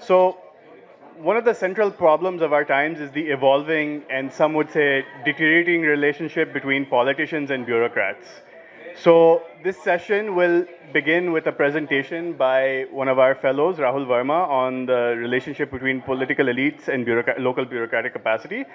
So, one of the central problems of our times is the evolving and some would say deteriorating relationship between politicians and bureaucrats. So, this session will begin with a presentation by one of our fellows, Rahul Verma, on the relationship between political elites and local bureaucratic capacity.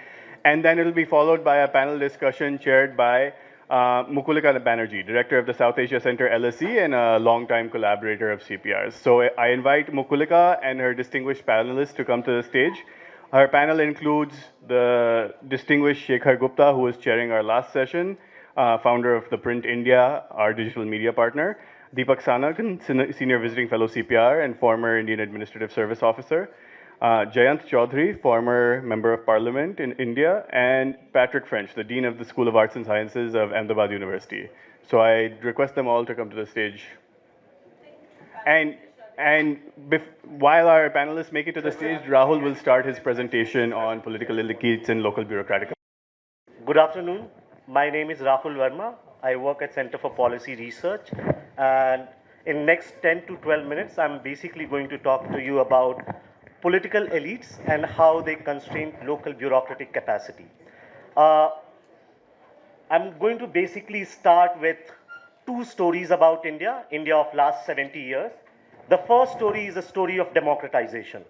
And then it will be followed by a panel discussion chaired by Mukulika Banerjee, director of the South Asia Center LSE and a longtime collaborator of CPRs. So I invite Mukulika and her distinguished panelists to come to the stage. Her panel includes the distinguished Shekhar Gupta, who is chairing our last session, founder of the Print India, our digital media partner, Deepak Sanagan, senior visiting fellow CPR and former Indian Administrative Service Officer, Jayant Chaudhary, former Member of Parliament in India, and Patrick French, the Dean of the School of Arts and Sciences of Ahmedabad University. So I request them all to come to the stage. While our panelists make it to the stage, Rahul will start his presentation on political elites and local bureaucratic. Good afternoon. My name is Rahul Verma. I work at Center for Policy Research, and in next 10 to 12 minutes, I'm basically going to talk to you about political elites and how they constrain local bureaucratic capacity. I'm going to basically start with two stories about India of last 70 years. The first story is a story of democratization.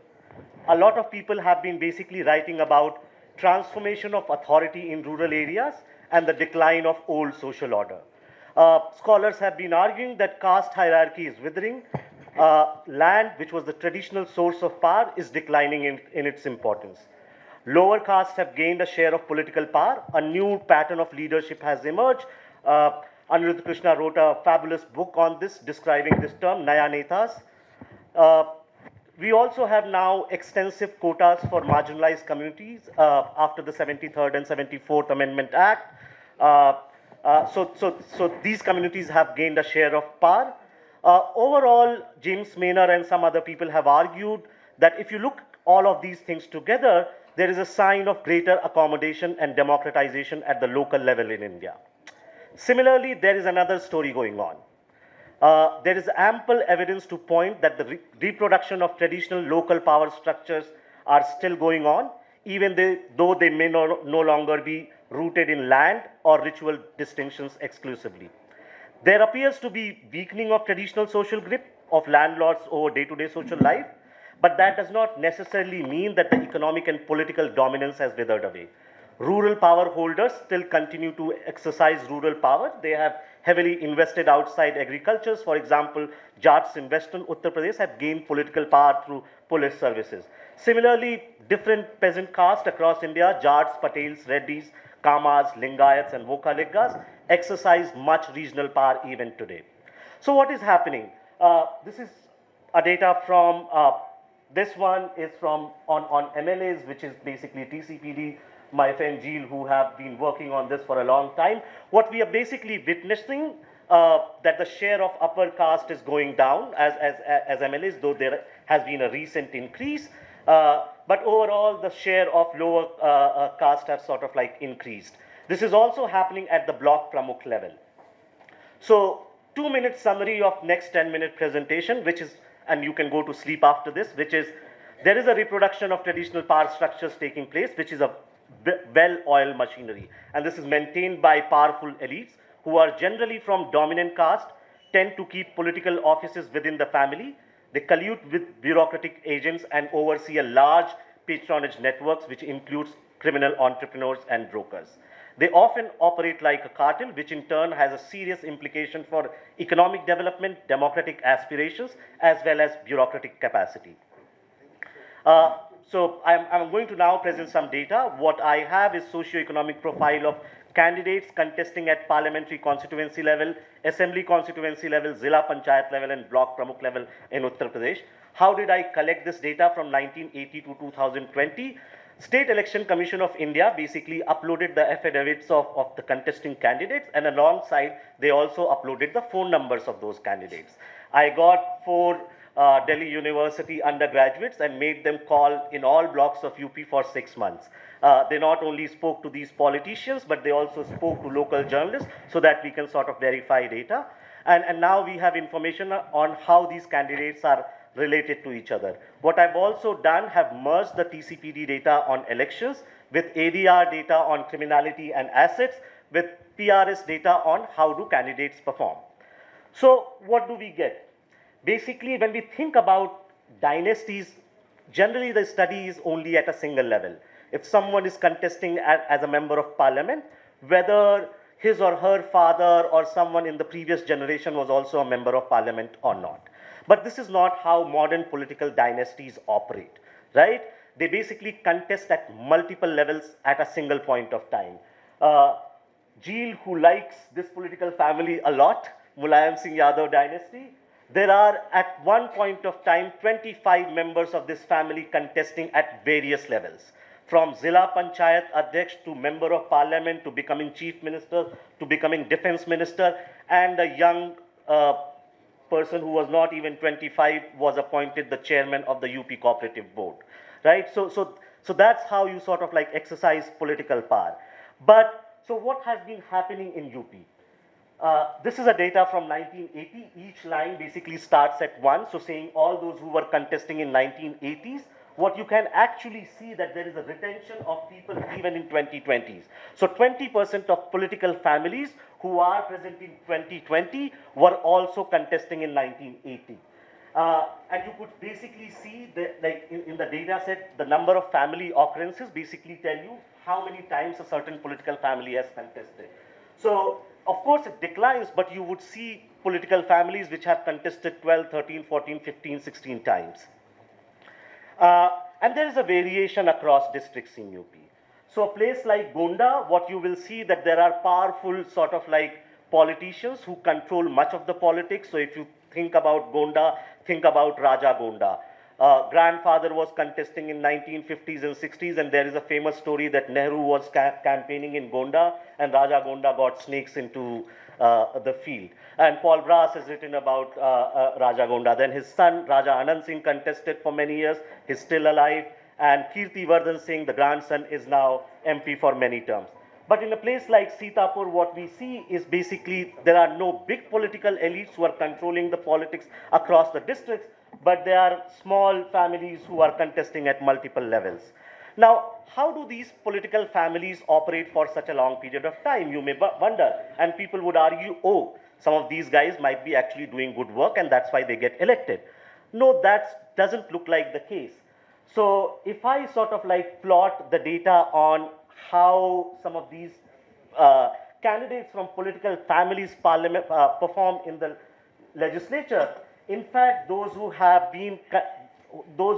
A lot of people have been basically writing about transformation of authority in rural areas and the decline of old social order. Scholars have been arguing that caste hierarchy is withering. Land, which was the traditional source of power, is declining in its importance. Lower castes have gained a share of political power. A new pattern of leadership has emerged. Aniruddha Krishna wrote a fabulous book on this, describing this term, Naya Netas. We also have now extensive quotas for marginalized communities after the 73rd and 74th Amendment Act. So these communities have gained a share of power. Overall, James Maynard and some other people have argued that if you look all of these things together, there is a sign of greater accommodation and democratization at the local level in India. Similarly, there is another story going on. There is ample evidence to point that the reproduction of traditional local power structures are still going on, even though they may no longer be rooted in land or ritual distinctions exclusively. There appears to be weakening of traditional social grip of landlords over day-to-day social life, but that does not necessarily mean that the economic and political dominance has withered away. Rural power holders still continue to exercise rural power. They have heavily invested outside agriculture. For example, Jats in western Uttar Pradesh have gained political power through police services. Similarly, different peasant castes across India, Jats, Patels, Reddis, Kamas, Lingayats, and Vokaliggas, exercise much regional power even today. So what is happening? This is a data from, this one is from on MLAs, which is basically TCPD, my friend Jeel, who have been working on this for a long time. What we are basically witnessing, that the share of upper caste is going down as MLAs, though there has been a recent increase. But overall, the share of lower caste have sort of like increased. This is also happening at the block pramukh level. So 2-minute summary of next 10-minute presentation, which is, and you can go to sleep after this, which is, there is a reproduction of traditional power structures taking place, which is a well-oiled machinery. And this is maintained by powerful elites who are generally from dominant caste, tend to keep political offices within the family. They collude with bureaucratic agents and oversee a large patronage networks, which includes criminal entrepreneurs and brokers. They often operate like a cartel, which in turn has a serious implication for economic development, democratic aspirations, as well as bureaucratic capacity. So I'm going to now present some data. What I have is socio-economic profile of candidates contesting at parliamentary constituency level, assembly constituency level, Zilla Panchayat level, and block pramukh level in Uttar Pradesh. How did I collect this data from 1980 to 2020? State Election Commission of India basically uploaded the affidavits of the contesting candidates, and alongside they also uploaded the phone numbers of those candidates. I got 4 Delhi University undergraduates and made them call in all blocks of UP for 6 months. They not only spoke to these politicians, but they also spoke to local journalists so that we can sort of verify data. And now we have information on how these candidates are related to each other. What I've also done have merged the TCPD data on elections with ADR data on criminality and assets with PRS data on how do candidates perform. So what do we get? Basically, when we think about dynasties, generally the study is only at a single level. If someone is contesting as a member of parliament, whether his or her father or someone in the previous generation was also a member of parliament or not. But this is not how modern political dynasties operate, right? They basically contest at multiple levels at a single point of time. Jeel, who likes this political family a lot, Mulayam Singh Yadav dynasty, there are at one point of time 25 members of this family contesting at various levels. From Zilla Panchayat Adhyaksh to Member of Parliament to becoming Chief Minister to becoming Defense Minister, and a young person who was not even 25 was appointed the chairman of the UP Cooperative Board, right? So that's how you sort of like exercise political power. But so what has been happening in UP? This is a data from 1980. Each line basically starts at 1, so saying all those who were contesting in 1980s. What you can actually see that there is a retention of people even in 2020s. So 20% of political families who are present in 2020 were also contesting in 1980. And you could basically see that, like in the data set, the number of family occurrences basically tell you how many times a certain political family has contested. So of course it declines, but you would see political families which have contested 12, 13, 14, 15, 16 times. And there is a variation across districts in UP. So a place like Gonda, what you will see that there are powerful sort of like politicians who control much of the politics. So if you think about Gonda, think about Raja Gonda. Grandfather was contesting in 1950s and 60s, and there is a famous story that Nehru was campaigning in Gonda, and Raja Gonda got snakes into the field. And Paul Brass has written about Raja Gonda. Then his son, Raja Anand Singh, contested for many years. He's still alive. And Kirti Vardhan Singh, the grandson, is now MP for many terms. But in a place like Sitapur, what we see is basically there are no big political elites who are controlling the politics across the districts, but there are small families who are contesting at multiple levels. Now, how do these political families operate for such a long period of time? You may wonder, and people would argue, oh, some of these guys might be actually doing good work and that's why they get elected. No, that doesn't look like the case. So if I sort of like plot the data on how some of these candidates from political families perform in the legislature, in fact, those who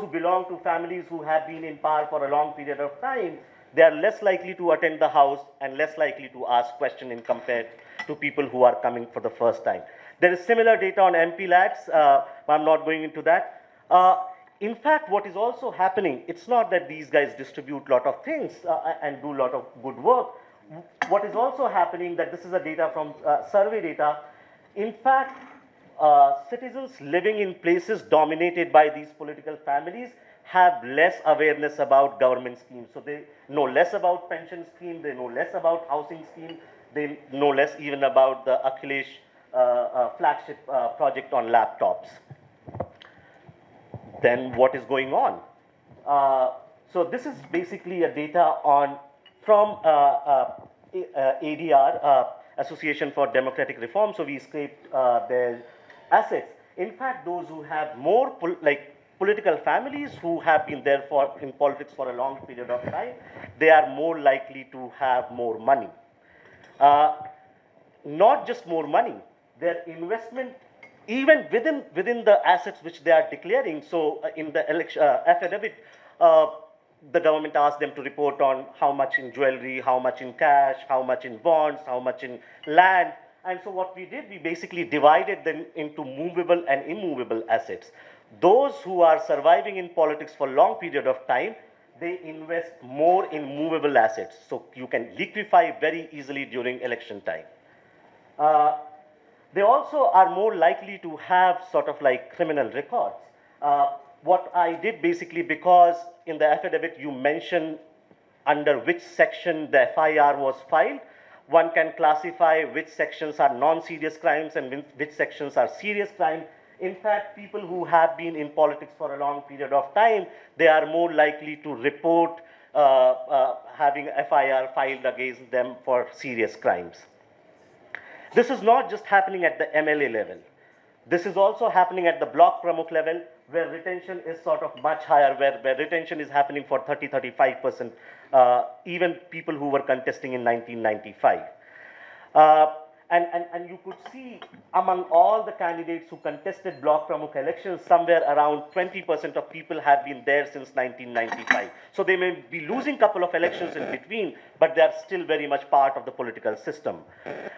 belong to families who have been in power for a long period of time, they are less likely to attend the house and less likely to ask questions in compared to people who are coming for the first time. There is similar data on MP lads. I'm not going into that. In fact, what is also happening, it's not that these guys distribute a lot of things and do a lot of good work. What is also happening, that this is a data from survey data, in fact, citizens living in places dominated by these political families have less awareness about government schemes. So they know less about pension scheme, they know less about housing scheme, they know less even about the Akhilesh flagship project on laptops. Then what is going on? So this is basically a data on from ADR, Association for Democratic Reform. So we scraped their assets. In fact, those who have more political families who have been there in politics for a long period of time, they are more likely to have more money. Not just more money, their investment even within the assets which they are declaring. So in the election affidavit, the government asked them to report on how much in jewelry, how much in cash, how much in bonds, how much in land. And so what we did, we basically divided them into movable and immovable assets. Those who are surviving in politics for a long period of time, they invest more in movable assets. So you can liquefy very easily during election time. They also are more likely to have sort of like criminal records. What I did basically, because in the affidavit you mention under which section the FIR was filed, one can classify which sections are non-serious crimes and which sections are serious crime. In fact, people who have been in politics for a long period of time, they are more likely to report having FIR filed against them for serious crimes. This is not just happening at the MLA level. This is also happening at the block pramukh level, where retention is sort of much higher, where retention is happening for 30-35%, even people who were contesting in 1995. And you could see among all the candidates who contested block pramukh elections, somewhere around 20% of people have been there since 1995. So they may be losing a couple of elections in between, but they are still very much part of the political system.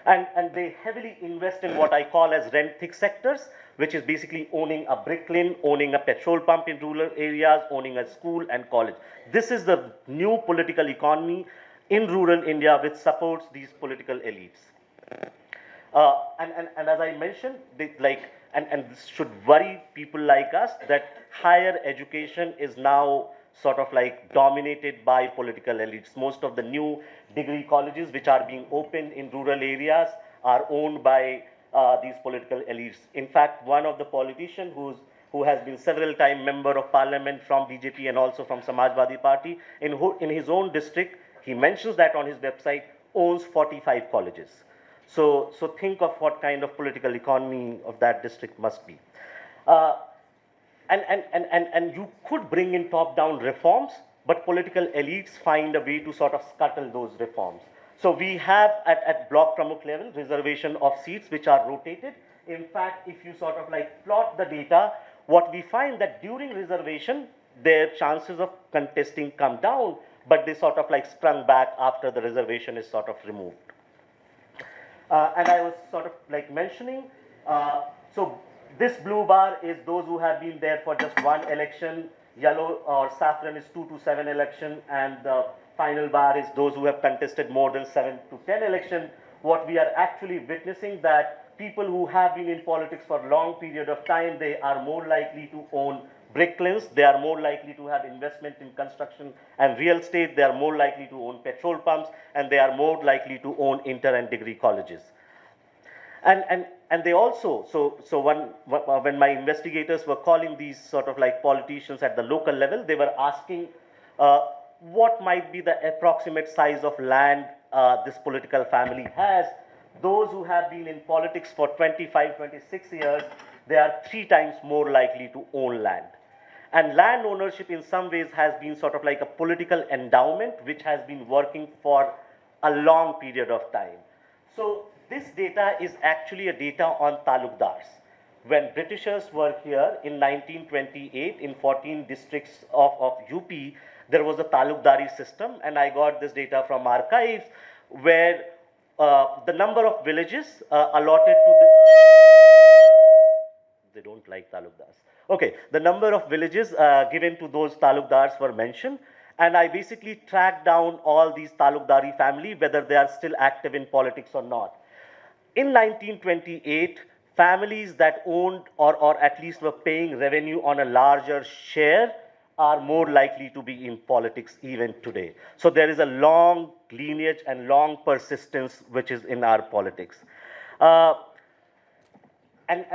And they heavily invest in what I call as rent-thick sectors, which is basically owning a brick lane, owning a petrol pump in rural areas, owning a school and college. This is the new political economy in rural India which supports these political elites. And as I mentioned, and this should worry people like us, that higher education is now sort of like dominated by political elites. Most of the new degree colleges which are being opened in rural areas are owned by these political elites. In fact, one of the politicians who has been several time member of parliament from BJP and also from Samajwadi Party, in his own district, he mentions that on his website, owns 45 colleges. So think of what kind of political economy of that district must be. And you could bring in top-down reforms, but political elites find a way to sort of scuttle those reforms. So we have at block pramukh level reservation of seats which are rotated. In fact, if you sort of like plot the data, what we find that during reservation, their chances of contesting come down, but they sort of like sprung back after the reservation is sort of removed. And I was sort of like mentioning, so this blue bar is those who have been there for just one election, yellow or saffron is 2 to 7 election, and the final bar is those who have contested more than 7 to 10 election. What we are actually witnessing that people who have been in politics for a long period of time, they are more likely to own brick lanes, they are more likely to have investment in construction and real estate, they are more likely to own petrol pumps, and they are more likely to own inter and degree colleges. And they also, so when my investigators were calling these sort of like politicians at the local level, they were asking what might be the approximate size of land this political family has. Those who have been in politics for 25, 26 years, they are 3 times more likely to own land. And land ownership in some ways has been sort of like a political endowment which has been working for a long period of time. So this data is actually a data on talukdars. When Britishers were here in 1928 in 14 districts of UP, there was a talukdari system, and I got this data from archives where the number of villages allotted to the... They don't like talukdars. Okay, the number of villages given to those talukdars were mentioned, and I basically tracked down all these talukdari family, whether they are still active in politics or not. In 1928, families that owned or at least were paying revenue on a larger share are more likely to be in politics even today. So there is a long lineage and long persistence which is in our politics. And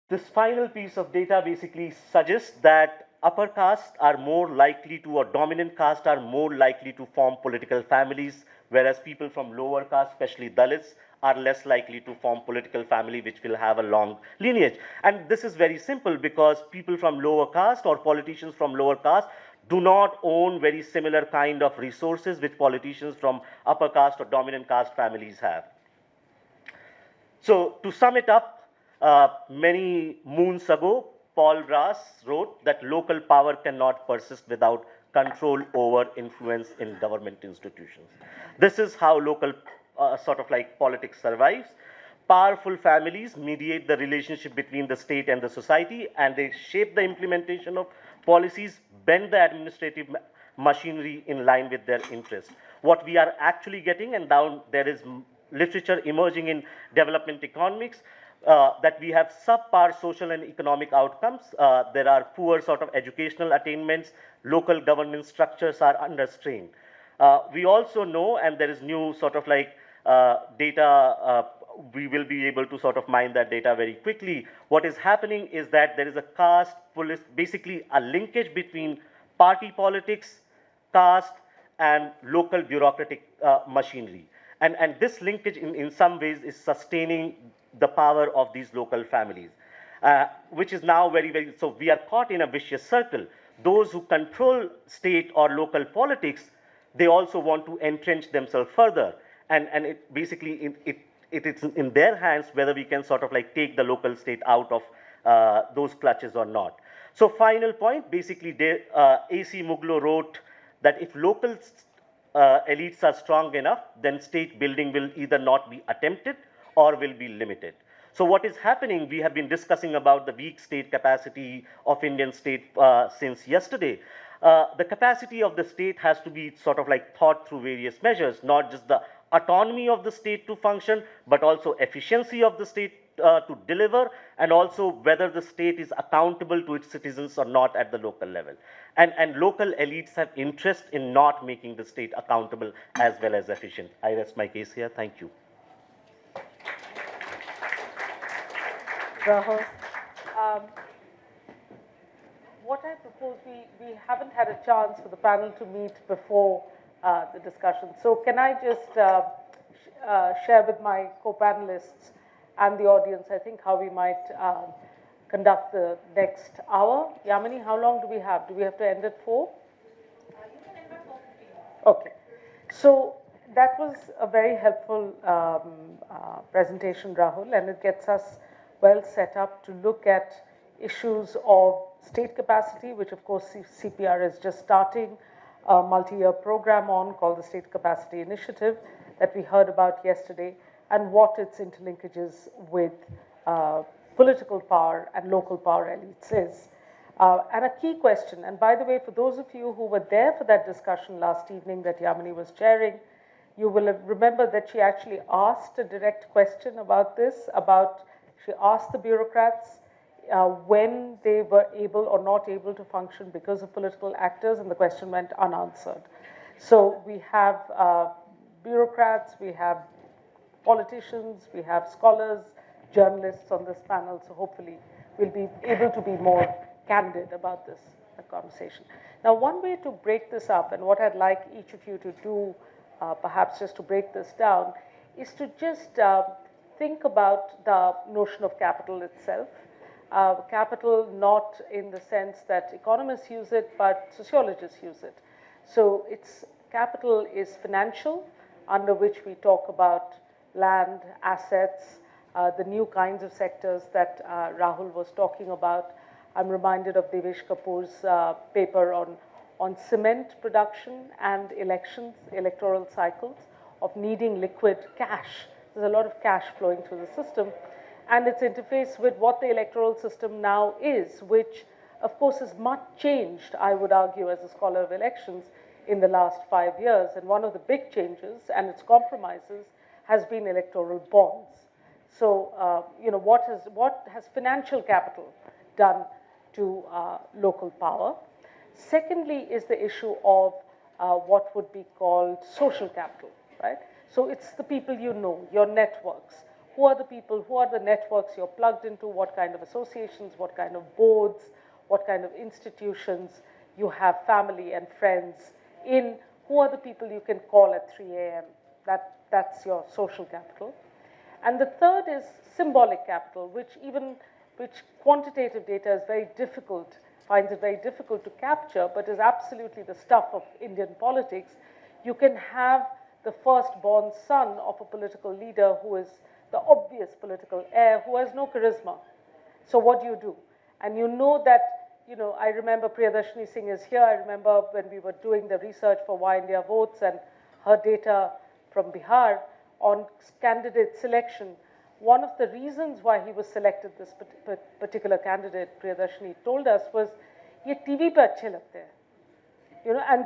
this final piece of data basically suggests that upper caste are more likely to, or dominant caste are more likely to form political families, whereas people from lower caste, especially Dalits, are less likely to form political family which will have a long lineage. And this is very simple because people from lower caste or politicians from lower caste do not own very similar kind of resources which politicians from upper caste or dominant caste families have. So to sum it up, many moons ago, Paul Brass wrote that local power cannot persist without control over influence in government institutions. This is how local sort of like politics survives. Powerful families mediate the relationship between the state and the society, and they shape the implementation of policies, bend the administrative machinery in line with their interests. What we are actually getting, and now there is literature emerging in development economics, that we have subpar social and economic outcomes. There are poor sort of educational attainments. Local governance structures are under strain. We also know, and there is new sort of like data we will be able to sort of mine that data very quickly. What is happening is that there is a caste, basically a linkage between party politics, caste, and local bureaucratic machinery. And this linkage in some ways is sustaining the power of these local families, which is now very, so we are caught in a vicious circle. Those who control state or local politics, they also want to entrench themselves further. And it basically, it is in their hands whether we can sort of like take the local state out of those clutches or not. So final point, basically, A.C. Muglo wrote that if local elites are strong enough, then state building will either not be attempted or will be limited. So what is happening, we have been discussing about the weak state capacity of Indian state since yesterday. The capacity of the state has to be sort of like thought through various measures, not just the autonomy of the state to function, but also efficiency of the state to deliver, and also whether the state is accountable to its citizens or not at the local level. And local elites have interest in not making the state accountable as well as efficient. I rest my case here. Thank you. Rahul, what I propose, we haven't had a chance for the panel to meet before the discussion. So can I just share with my co-panelists and the audience, I think, how we might conduct the next hour. Yamini, how long do we have? Do we have to end at 4? You can end at 4:15. Okay. So that was a very helpful presentation, Rahul, and it gets us well set up to look at issues of state capacity, which of course CPR is just starting a multi-year program on called the State Capacity Initiative that we heard about yesterday, and what its interlinkages with political power and local power elites is. And a key question, and by the way, for those of you who were there for that discussion last evening that Yamini was chairing, you will remember that she actually asked a direct question about this, she asked the bureaucrats when they were able or not able to function because of political actors, and the question went unanswered. So we have bureaucrats, we have politicians, we have scholars, journalists on this panel, so hopefully we'll be able to be more candid about this conversation. Now, one way to break this up, and what I'd like each of you to do, perhaps just to break this down, is to just think about the notion of capital itself. Capital not in the sense that economists use it, but sociologists use it. So capital is financial, under which we talk about land, assets, the new kinds of sectors that Rahul was talking about. I'm reminded of Devesh Kapoor's paper on cement production and elections, electoral cycles, of needing liquid cash. There's a lot of cash flowing through the system, and its interface with what the electoral system now is, which of course has much changed, I would argue, as a scholar of elections in the last 5 years. And one of the big changes and its compromises has been electoral bonds. So, what has financial capital done to local power? Secondly is the issue of what would be called social capital, right? So it's the people you know, your networks. Who are the people, who are the networks you're plugged into, what kind of associations, what kind of boards, what kind of institutions, you have family and friends in, who are the people you can call at 3 a.m. That's your social capital. And the third is symbolic capital, which quantitative data is very difficult, finds it very difficult to capture, but is absolutely the stuff of Indian politics. You can have the firstborn son of a political leader who is the obvious political heir, who has no charisma. So what do you do? And you know that, I remember Priyadarshini Singh is here. I remember when we were doing the research for Why India Votes and her data from Bihar on candidate selection. One of the reasons why he was selected, this particular candidate, Priyadarshini told us, was, "Ye TV pe achhe lagte hain." And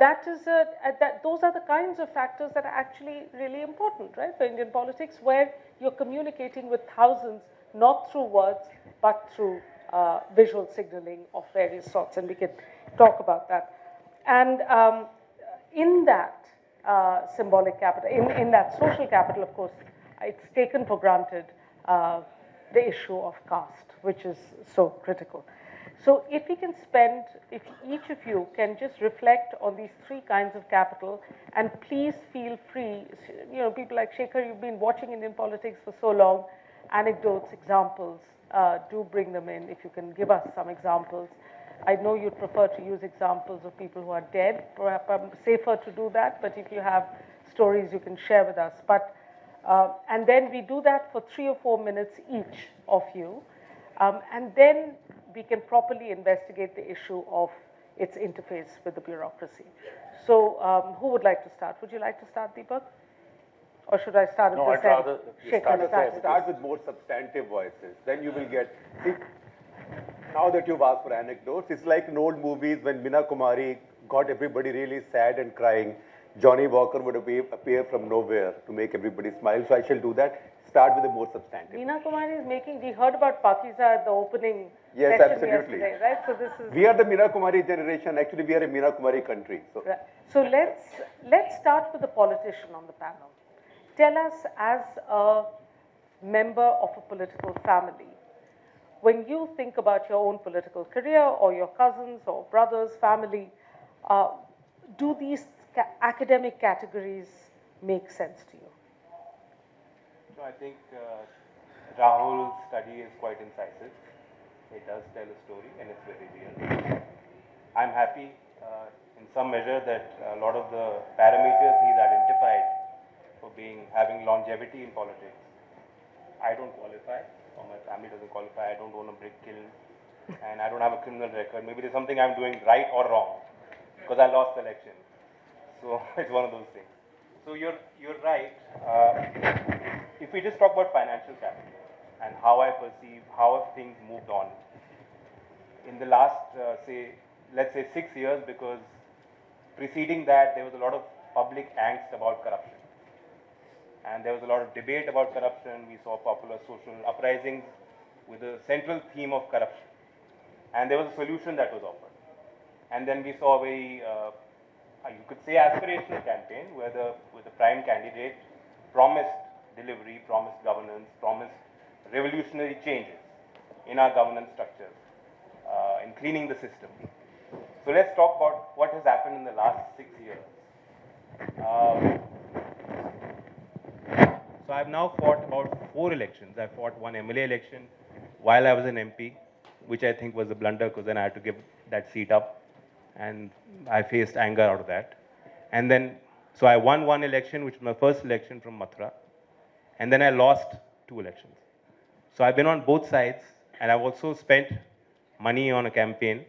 those are the kinds of factors that are actually really important, right, for Indian politics, where you're communicating with thousands, not through words, but through visual signaling of various sorts, and we can talk about that. And in that symbolic capital, in that social capital, of course, it's taken for granted the issue of caste, which is so critical. So if we can spend, if each of you can just reflect on these three kinds of capital, and please feel free, you know, people like Shekhar, you've been watching Indian politics for so long, anecdotes, examples, do bring them in if you can give us some examples. I know you'd prefer to use examples of people who are dead, perhaps safer to do that, but if you have stories you can share with us. But, and then we do that for 3 or 4 minutes each of you, and then we can properly investigate the issue of its interface with the bureaucracy. So who would like to start? Would you like to start, Deepak? Or should I start at No, this I'd end? rather Shekhar, start with more substantive voices. Then you will get, see, now that you've asked for anecdotes, it's like in old movies when Meena Kumari got everybody really sad and crying. Johnny Walker would appear from nowhere to make everybody smile. So I shall do that. Start with a more substantive. Meena Kumari is making, we heard about Pakiza at the opening Yes, session absolutely. yesterday, right? So this is... We are the Meena Kumari generation. Actually, we are a Meena Kumari country. So, Right. So let's start with the politician on the panel. Tell us, as a member of a political family, when you think about your own political career or your cousins or brothers, family, do these academic categories make sense to you? No, I think Rahul's study is quite incisive. It does tell a story and it's very real. I'm happy in some measure that a lot of the parameters he's identified for having longevity in politics, I don't qualify, or my family doesn't qualify. I don't own a brick kiln, and I don't have a criminal record. Maybe there's something I'm doing right or wrong, because I lost the election. So it's one of those things. So you're right. If we just talk about financial capital and how I perceive how have things moved on in the last, let's say 6 years, because preceding that there was a lot of public angst about corruption. And there was a lot of debate about corruption. We saw popular social uprisings with a central theme of corruption. And there was a solution that was offered. And then we saw a very, you could say, aspirational campaign where the prime candidate promised delivery, promised governance, promised revolutionary changes in our governance structures, in cleaning the system. So let's talk about what has happened in the last 6 years. So I've now fought about 4 elections. I fought one MLA election while I was an MP, which I think was a blunder because then I had to give that seat up and I faced anger out of that. And then, so I won one election, which was my first election from Mathura, and then I lost 2 elections. So I've been on both sides, and I've also spent money on a campaign.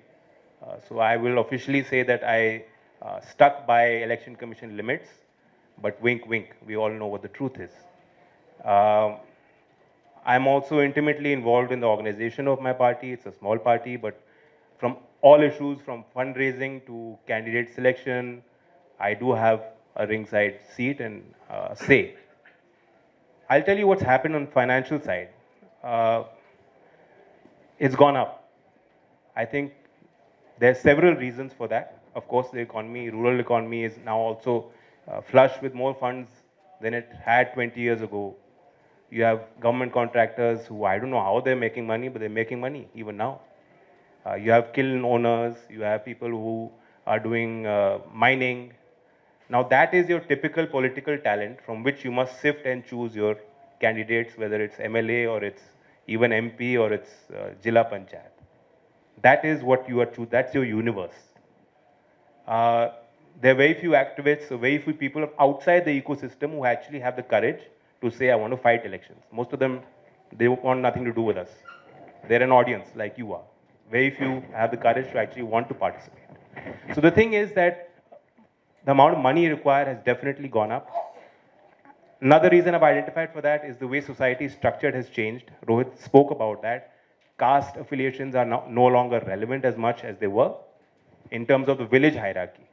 So I will officially say that I stuck by election commission limits, but wink, wink, we all know what the truth is. I'm also intimately involved in the organization of my party. It's a small party, but from all issues, from fundraising to candidate selection, I do have a ringside seat and say. I'll tell you what's happened on financial side. It's gone up. I think there's several reasons for that. Of course, the economy, rural economy is now also flush with more funds than it had 20 years ago. You have government contractors who, I don't know how they're making money, but they're making money even now. You have kiln owners, you have people who are doing mining. Now that is your typical political talent from which you must sift and choose your candidates, whether it's MLA or it's even MP or it's Jilla Panchayat. That is what you are choosing, that's your universe. There are very few activists, very few people outside the ecosystem who actually have the courage to say, I want to fight elections. Most of them, they want nothing to do with us. They're an audience like you are. Very few have the courage to actually want to participate. So the thing is that the amount of money required has definitely gone up. Another reason I've identified for that is the way society is structured has changed. Rohit spoke about that. Caste affiliations are no longer relevant as much as they were in terms of the village hierarchy.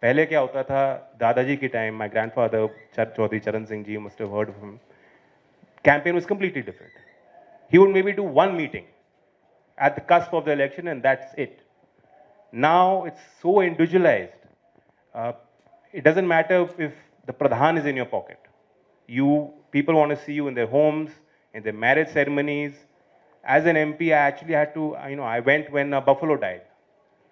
पहले क्या होता था, दादाजी के time, my grandfather, Chaudhary Charan Singh ji, you must have heard of him, campaign was completely different. He would maybe do one meeting at the cusp of the election and that's it. Now it's so individualized. It doesn't matter if the pradhan is in your pocket. You People want to see you in their homes, in their marriage ceremonies. As an MP, I actually had to, I went when a buffalo died.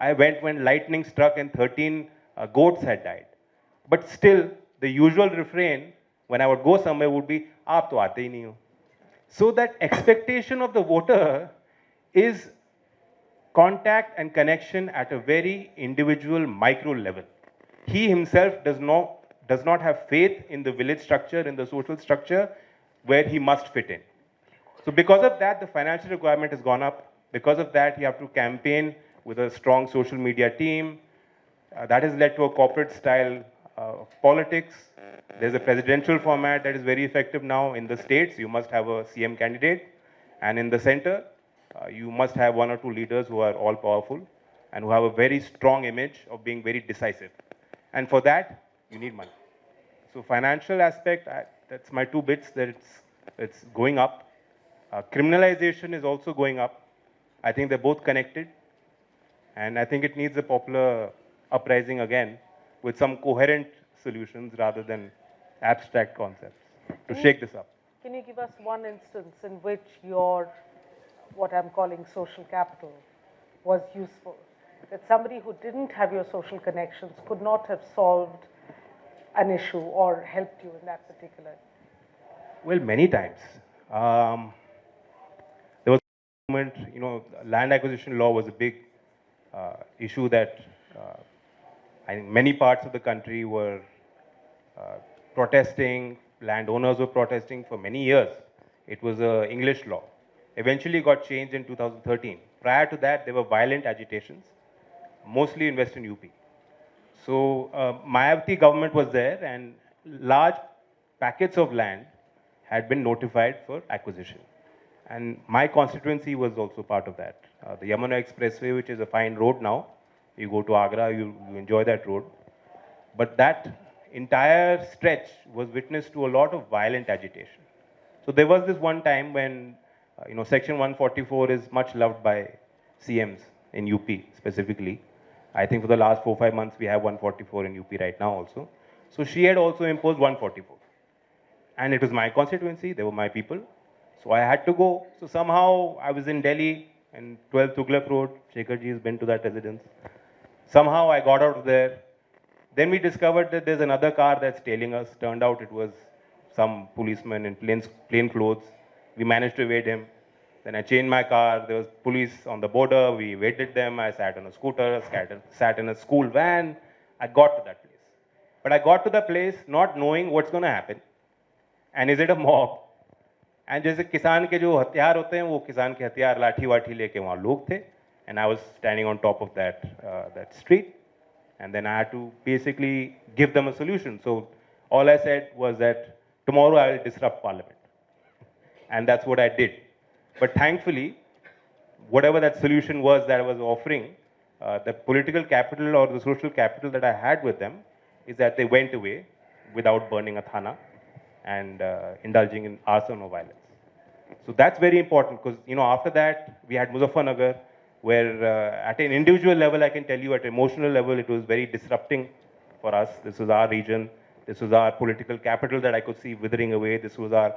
I went when lightning struck and 13 goats had died. But still, the usual refrain when I would go somewhere would be, "Aap to aate hi nahi ho." So that expectation of the voter is contact and connection at a very individual micro level. He himself does not have faith in the village structure, in the social structure where he must fit in. So because of that, the financial requirement has gone up. Because of that, you have to campaign with a strong social media team. That has led to a corporate style of politics. There's a presidential format that is very effective now. In the states, you must have a CM candidate. And in the center, you must have one or two leaders who are all powerful and who have a very strong image of being very decisive. And for that, you need money. So financial aspect, that's my two bits, that it's going up. Criminalization is also going up. I think they're both connected. And I think it needs a popular uprising again with some coherent solutions rather than abstract concepts to shake this up. Can you give us one instance in which your, what I'm calling social capital, was useful? That somebody who didn't have your social connections could not have solved an issue or helped you in that particular? Well, many times. There was a moment, land acquisition law was a big issue that I think many parts of the country were protesting, landowners were protesting for many years. It was an English law. Eventually got changed in 2013. Prior to that, there were violent agitations, mostly in Western UP. So Mayawati government was there and large packets of land had been notified for acquisition. And my constituency was also part of that. The Yamuna Expressway, which is a fine road now, you go to Agra, you enjoy that road. But that entire stretch was witness to a lot of violent agitation. So there was this one time when, Section 144 is much loved by CMs in UP specifically. I think for the last 4-5 months, we have 144 in UP right now also. So she had also imposed 144. And it was my constituency, they were my people. So I had to go. So somehow I was in Delhi and 12 Tughlaq Road. Shekharji has been to that residence. Somehow I got out of there. Then we discovered that there's another car that's tailing us. Turned out it was some policeman in plain clothes. We managed to evade him. Then I changed my car. There was police on the border. We evaded them. I sat on a scooter, sat in a school van. I got to that place. But I got to the place not knowing what's going to happen. And is it a mob? And जैसे किसान के जो हथियार होते हैं वो किसान के हथियार लाठी वाठी लेके वहाँ लोग थे. And I was standing on top of that street. And then I had to basically give them a solution. So all I said was that tomorrow I will disrupt parliament. And that's what I did. But thankfully, whatever that solution was that I was offering, the political capital or the social capital that I had with them is that they went away without burning a thana and indulging in arson or violence. So that's very important because, after that, we had Muzaffarnagar, where at an individual level, I can tell you at an emotional level, it was very disrupting for us. This was our region. This was our political capital that I could see withering away. This was our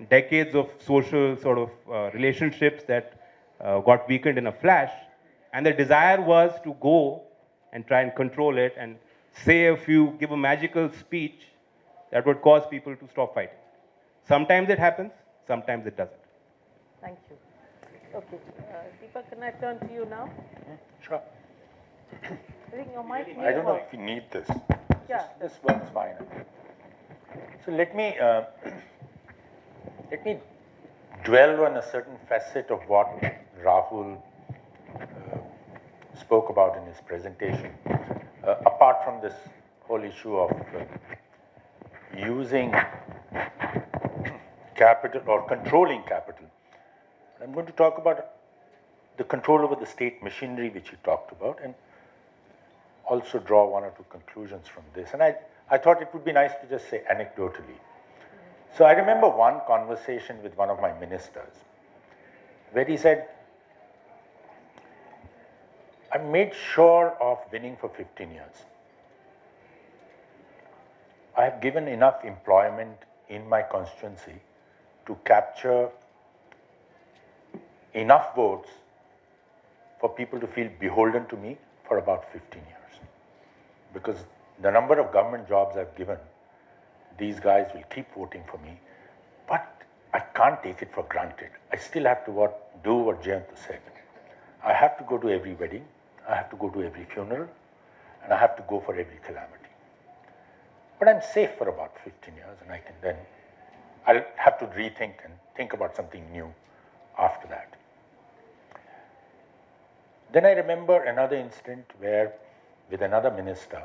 decades of social sort of relationships that got weakened in a flash. And the desire was to go and try and control it and give a magical speech that would cause people to stop fighting. Sometimes it happens, sometimes it doesn't. Thank you. Okay, Deepak, can I turn to you now? Sure. I think your mic may I don't know work. if you need this. Yeah. This works fine. So let me dwell on a certain facet of what Rahul spoke about in his presentation. Apart from this whole issue of using capital or controlling capital, I'm going to talk about the control over the state machinery, which he talked about, and also draw one or two conclusions from this. And I thought it would be nice to just say anecdotally. So I remember one conversation with one of my ministers where he said, I made sure of winning for 15 years. I have given enough employment in my constituency to capture enough votes for people to feel beholden to me for about 15 years. Because the number of government jobs I've given, these guys will keep voting for me, but I can't take it for granted. I still have to do what Jayant said. I have to go to every wedding, I have to go to every funeral, and I have to go for every calamity. But I'm safe for about 15 years, and I'll have to rethink and think about something new after that. Then I remember another incident where, with another minister,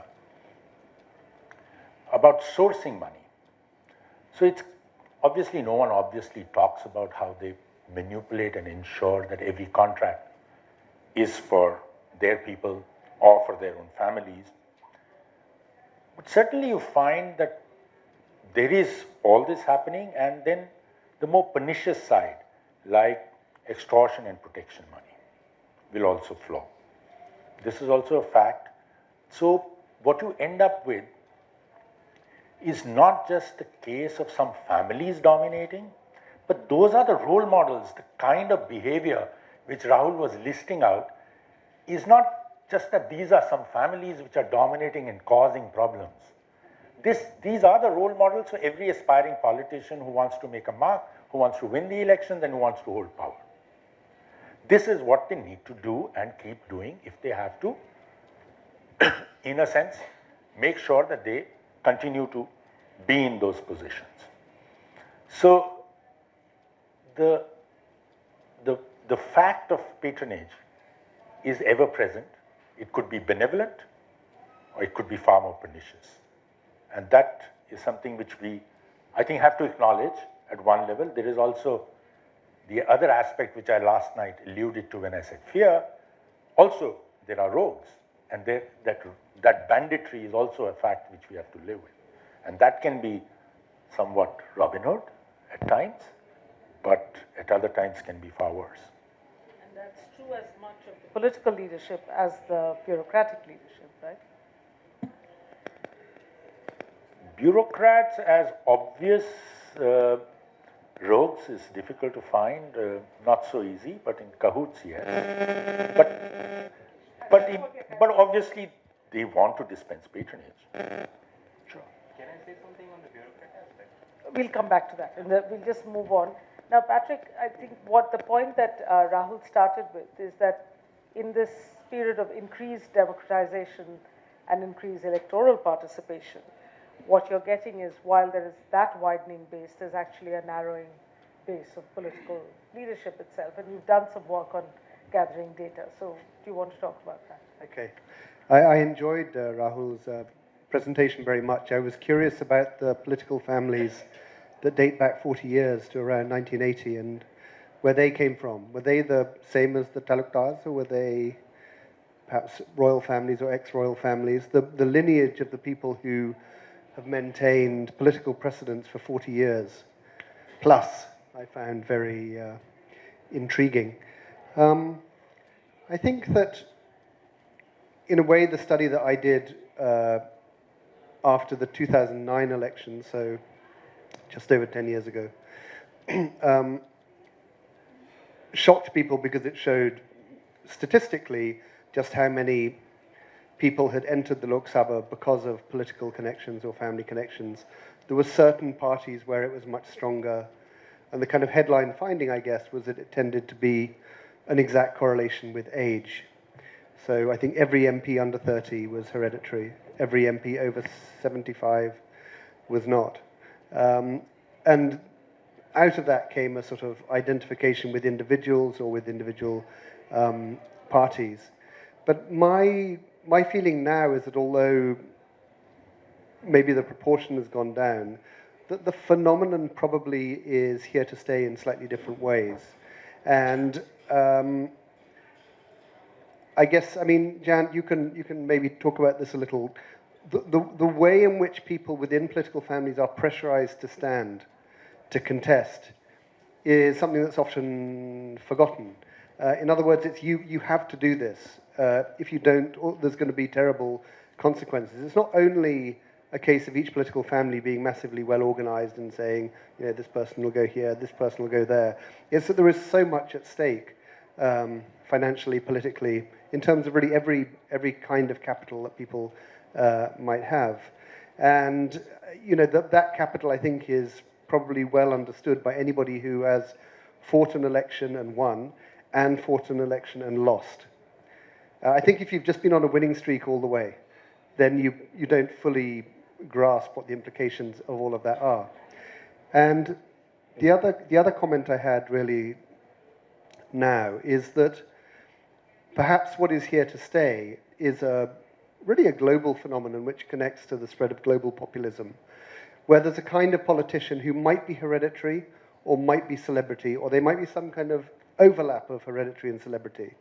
about sourcing money. So it's obviously, no one obviously talks about how they manipulate and ensure that every contract is for their people or for their own families. But certainly you find that there is all this happening, and then the more pernicious side, like extortion and protection money, will also flow. This is also a fact. So what you end up with is not just the case of some families dominating, but those are the role models. The kind of behavior which Rahul was listing out is not just that these are some families which are dominating and causing problems. These are the role models for every aspiring politician who wants to make a mark, who wants to win the elections, and who wants to hold power. This is what they need to do and keep doing if they have to, in a sense, make sure that they continue to be in those positions. So the fact of patronage is ever present. It could be benevolent, or it could be far more pernicious. And that is something which we, I think, have to acknowledge at one level. There is also the other aspect which I last night alluded to when I said fear. Also, there are rogues, and that banditry is also a fact which we have to live with. And that can be somewhat Robin Hood at times, but at other times can be far worse. And that's true as much of the political leadership as the bureaucratic leadership, right? Bureaucrats as obvious rogues is difficult to find, not so easy, but in cahoots, yes. But obviously they want to dispense patronage. Sure. Can I say something on the bureaucrat aspect? We'll come back to that, and we'll just move on. Now, Patrick, I think the point that Rahul started with is that in this period of increased democratization and increased electoral participation, what you're getting is, while there is that widening base, there's actually a narrowing base of political leadership itself, and you've done some work on gathering data. So do you want to talk about that? Okay. I enjoyed Rahul's presentation very much. I was curious about the political families that date back 40 years to around 1980 and where they came from. Were they the same as the Taluktars, or were they perhaps royal families or ex-royal families? The lineage of the people who have maintained political precedence for 40 years plus, I found very intriguing. I think that, in a way, the study that I did after the 2009 election, so just over 10 years ago, shocked people because it showed statistically just how many people had entered the Lok Sabha because of political connections or family connections. There were certain parties where it was much stronger, and the kind of headline finding, I guess, was that it tended to be an exact correlation with age. So I think every MP under 30 was hereditary, every MP over 75 was not. And out of that came a sort of identification with individuals or with individual parties. But my feeling now is that although maybe the proportion has gone down, that the phenomenon probably is here to stay in slightly different ways. And I guess, I mean, Jan, you can maybe talk about this a little. The way in which people within political families are pressurized to stand, to contest, is something that's often forgotten. In other words, it's you have to do this. If you don't, there's going to be terrible consequences. It's not only a case of each political family being massively well organized and saying, you know, this person will go here, this person will go there. It's that there is so much at stake, financially, politically, in terms of really every kind of capital that people might have. And, you know, that capital, I think, is probably well understood by anybody who has fought an election and won, and fought an election and lost. I think if you've just been on a winning streak all the way, then you don't fully grasp what the implications of all of that are. And the other comment I had really now is that perhaps what is here to stay is really a global phenomenon which connects to the spread of global populism, where there's a kind of politician who might be hereditary or might be celebrity, or they might be some kind of overlap of hereditary and celebrity.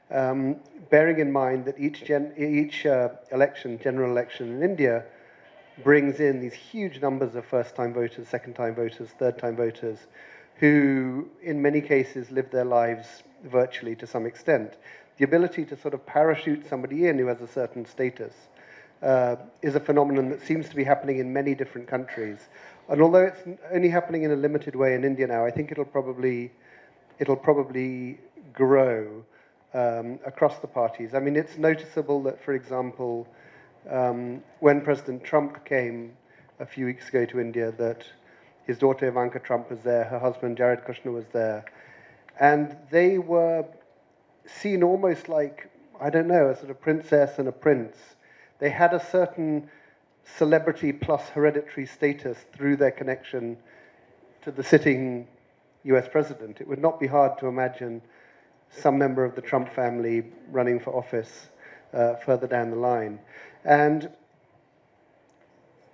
Bearing in mind that each election, general election in India, brings in these huge numbers of first-time voters, second-time voters, third-time voters, who in many cases live their lives virtually to some extent. The ability to sort of parachute somebody in who has a certain status is a phenomenon that seems to be happening in many different countries. And although it's only happening in a limited way in India now, I think it'll probably grow across the parties. I mean, it's noticeable that, for example, when President Trump came a few weeks ago to India, that his daughter Ivanka Trump was there, her husband Jared Kushner was there, and they were seen almost like, I don't know, a sort of princess and a prince. They had a certain celebrity plus hereditary status through their connection to the sitting US president. It would not be hard to imagine some member of the Trump family running for office further down the line. And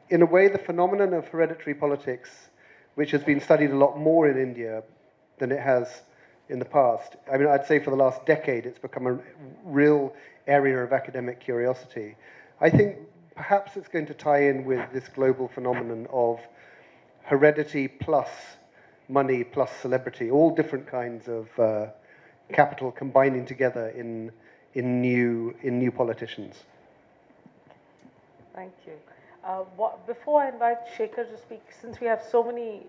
in a way, the phenomenon of hereditary politics, which has been studied a lot more in India than it has in the past, I mean, I'd say for the last decade, it's become a real area of academic curiosity. I think perhaps it's going to tie in with this global phenomenon of heredity plus money plus celebrity, all different kinds of capital combining together in new politicians. Thank you. Before I invite Shekhar to speak, since we have so many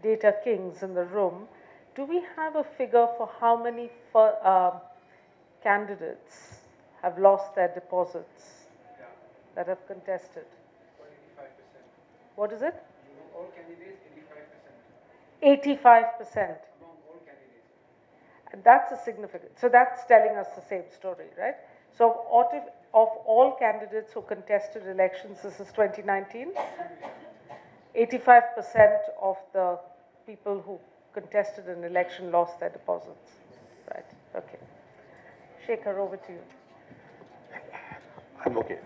data kings in the room, do we have a figure for how many candidates have lost their deposits that have contested? 85%. What is it? All candidates, 85%. 85%. Among all candidates. And that's a significant, so that's telling us the same story, right? So of all candidates who contested elections, this is 2019, 85% of the people who contested an election lost their deposits. Right, okay. Shekhar, over to you. I'm okay.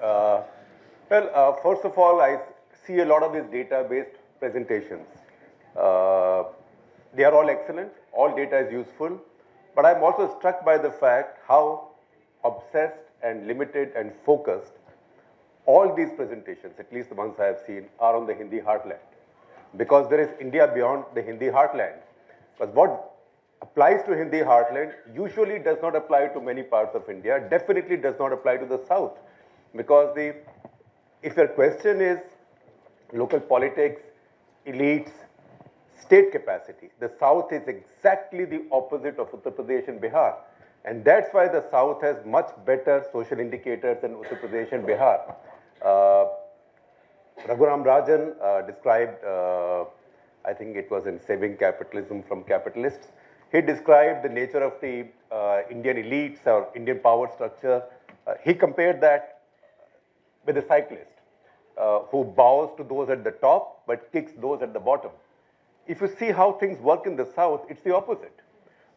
First of all, I see a lot of these data-based presentations. They are all excellent. All data is useful. But I'm also struck by the fact how obsessed and limited and focused all these presentations, at least the ones I have seen, are on the Hindi heartland. Because there is India beyond the Hindi heartland. But what applies to Hindi heartland usually does not apply to many parts of India, definitely does not apply to the south. Because if your question is local politics, elites, state capacity, the south is exactly the opposite of Uttar Pradesh and Bihar. And that's why the south has much better social indicators than Uttar Pradesh and Bihar. Raghuram Rajan described, I think it was in Saving Capitalism from Capitalists, he described the nature of the Indian elites or Indian power structure. He compared that with a cyclist who bows to those at the top but kicks those at the bottom. If you see how things work in the south, it's the opposite.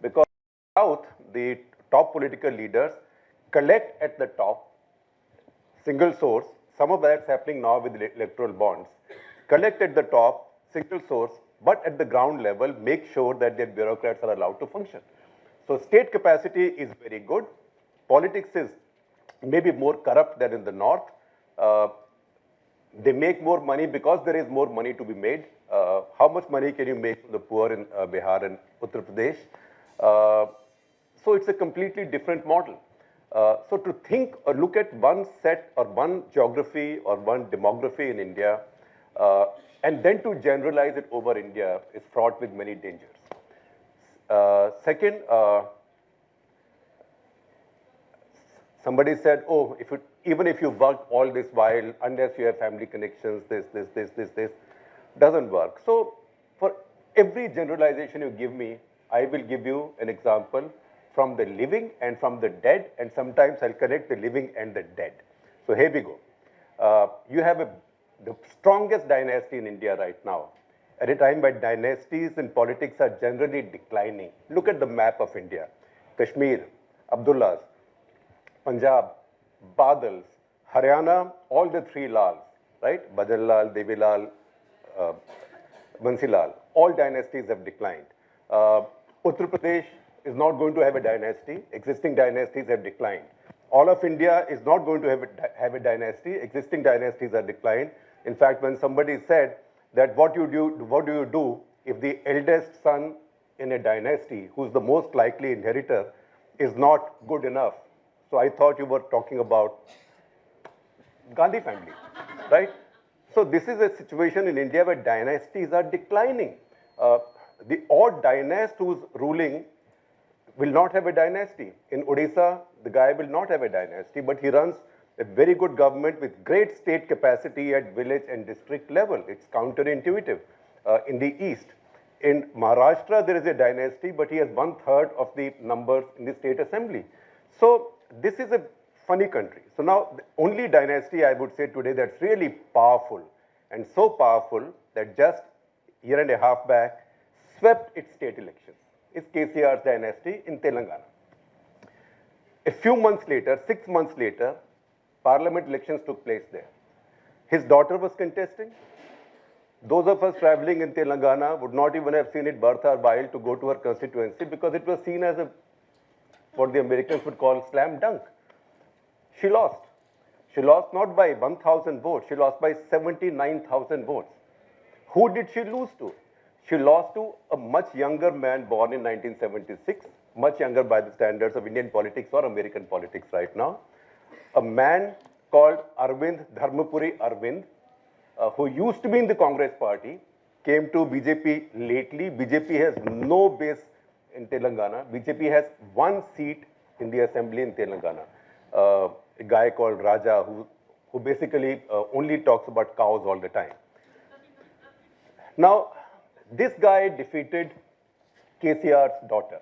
Because in the south, the top political leaders collect at the top, single source, some of that's happening now with electoral bonds, collect at the top, single source, but at the ground level, make sure that their bureaucrats are allowed to function. So state capacity is very good. Politics is maybe more corrupt than in the north. They make more money because there is more money to be made. How much money can you make from the poor in Bihar and Uttar Pradesh? So it's a completely different model. So to think or look at one set or one geography or one demography in India, and then to generalize it over India is fraught with many dangers. Second, somebody said, oh, even if you work all this while, unless you have family connections, this, doesn't work. So for every generalization you give me, I will give you an example from the living and from the dead, and sometimes I'll connect the living and the dead. So here we go. You have the strongest dynasty in India right now, at a time when dynasties in politics are generally declining. Look at the map of India. Kashmir, Abdullahs, Punjab, Badals, Haryana, all the three Lals, right? Bajanlal, Devilal, Bansilal, all dynasties have declined. Uttar Pradesh is not going to have a dynasty. Existing dynasties have declined. All of India is not going to have a dynasty. Existing dynasties are declined. In fact, when somebody said that what do you do if the eldest son in a dynasty, who's the most likely inheritor, is not good enough? So I thought you were talking about Gandhi family, right? So this is a situation in India where dynasties are declining. The odd dynast who's ruling will not have a dynasty. In Odisha, the guy will not have a dynasty, but he runs a very good government with great state capacity at village and district level. It's counterintuitive. In the east, in Maharashtra, there is a dynasty, but he has 1/3 of the numbers in the state assembly. So this is a funny country. So now, the only dynasty I would say today that's really powerful, and so powerful that just a year and a half back swept its state elections, is KCR's dynasty in Telangana. A few months later, 6 months later, parliament elections took place there. His daughter was contesting. Those of us traveling in Telangana would not even have seen it worth our while to go to her constituency because it was seen as what the Americans would call slam dunk. She lost. She lost not by 1,000 votes, she lost by 79,000 votes. Who did she lose to? She lost to a much younger man born in 1976, much younger by the standards of Indian politics or American politics right now. A man called Arvind Dharmapuri Arvind, who used to be in the Congress party, came to BJP lately. BJP has no base in Telangana. BJP has one seat in the assembly in Telangana. A guy called Raja, who basically only talks about cows all the time. Now, this guy defeated KCR's daughter.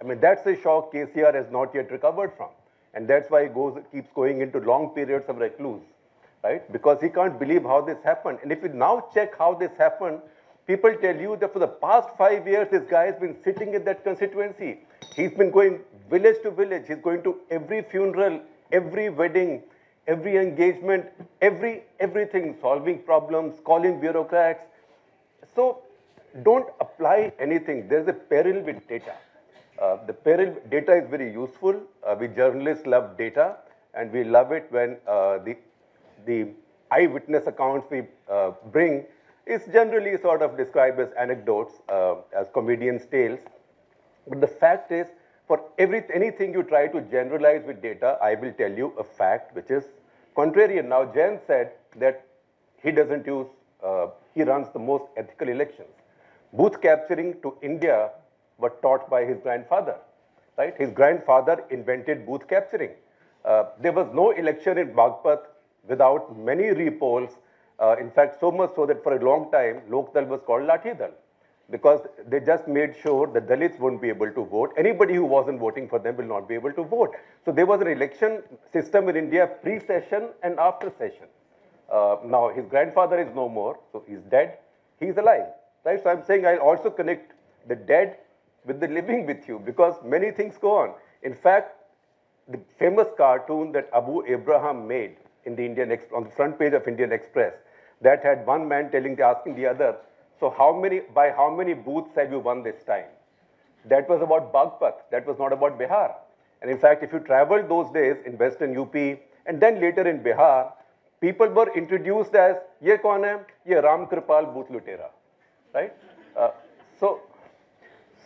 I mean, that's a shock KCR has not yet recovered from. And that's why he keeps going into long periods of recluse, right? Because he can't believe how this happened. And if you now check how this happened, people tell you that for the past 5 years, this guy has been sitting in that constituency. He's been going village to village. He's going to every funeral, every wedding, every engagement, everything, solving problems, calling bureaucrats. So don't apply anything. There's a peril with data. The peril, data is very useful. We journalists love data, and we love it when the eyewitness accounts we bring is generally sort of described as anecdotes, as comedians' tales. But the fact is, for anything you try to generalize with data, I will tell you a fact which is contrarian. Now, Jain said that he doesn't use, he runs the most ethical elections. Booth capturing to India were taught by his grandfather, right? His grandfather invented booth capturing. There was no election in Bagpat without many repolls. In fact, so much so that for a long time, Lokdal was called Lathi Dal, because they just made sure the Dalits won't be able to vote. Anybody who wasn't voting for them will not be able to vote. So there was an election system in India pre-session and after session. Now, his grandfather is no more, so he's dead. He's alive, right? So I'm saying I'll also connect the dead with the living with you, because many things go on. In fact, the famous cartoon that Abu Abraham made in the on the front page of Indian Express, that had one man asking the other, so by how many booths have you won this time? That was about Bagpat. That was not about Bihar. And in fact, if you traveled those days in Western UP and then later in Bihar, people were introduced as, ye kaun hai? Ye Ram Kripal Booth Lutera, right?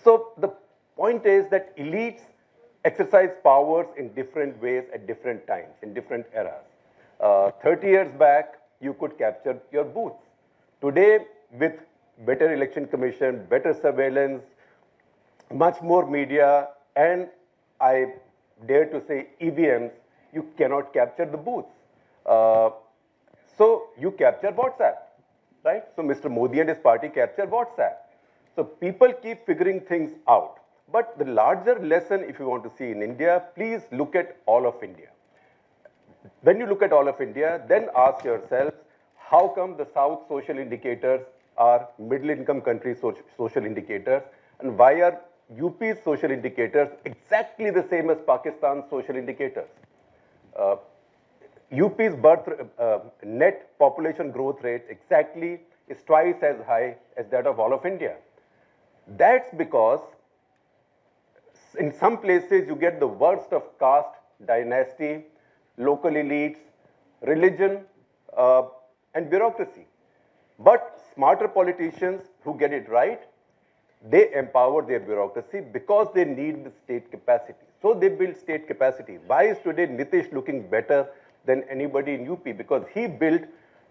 So the point is that elites exercise powers in different ways at different times, in different eras. 30 years back, you could capture your booths. Today, with better election commission, better surveillance, much more media, and I dare to say EVMs, you cannot capture the booths. So you capture WhatsApp, right? So Mr. Modi and his party capture WhatsApp. So people keep figuring things out. But the larger lesson, if you want to see in India, please look at all of India. When you look at all of India, then ask yourself, how come the South social indicators are middle income country social indicators, and why are UP's social indicators exactly the same as Pakistan's social indicators? UP's net population growth rate exactly is twice as high as that of all of India. That's because in some places you get the worst of caste, dynasty, local elites, religion, and bureaucracy. But smarter politicians who get it right, they empower their bureaucracy because they need the state capacity. So they build state capacity. Why is today Nitish looking better than anybody in UP? Because he built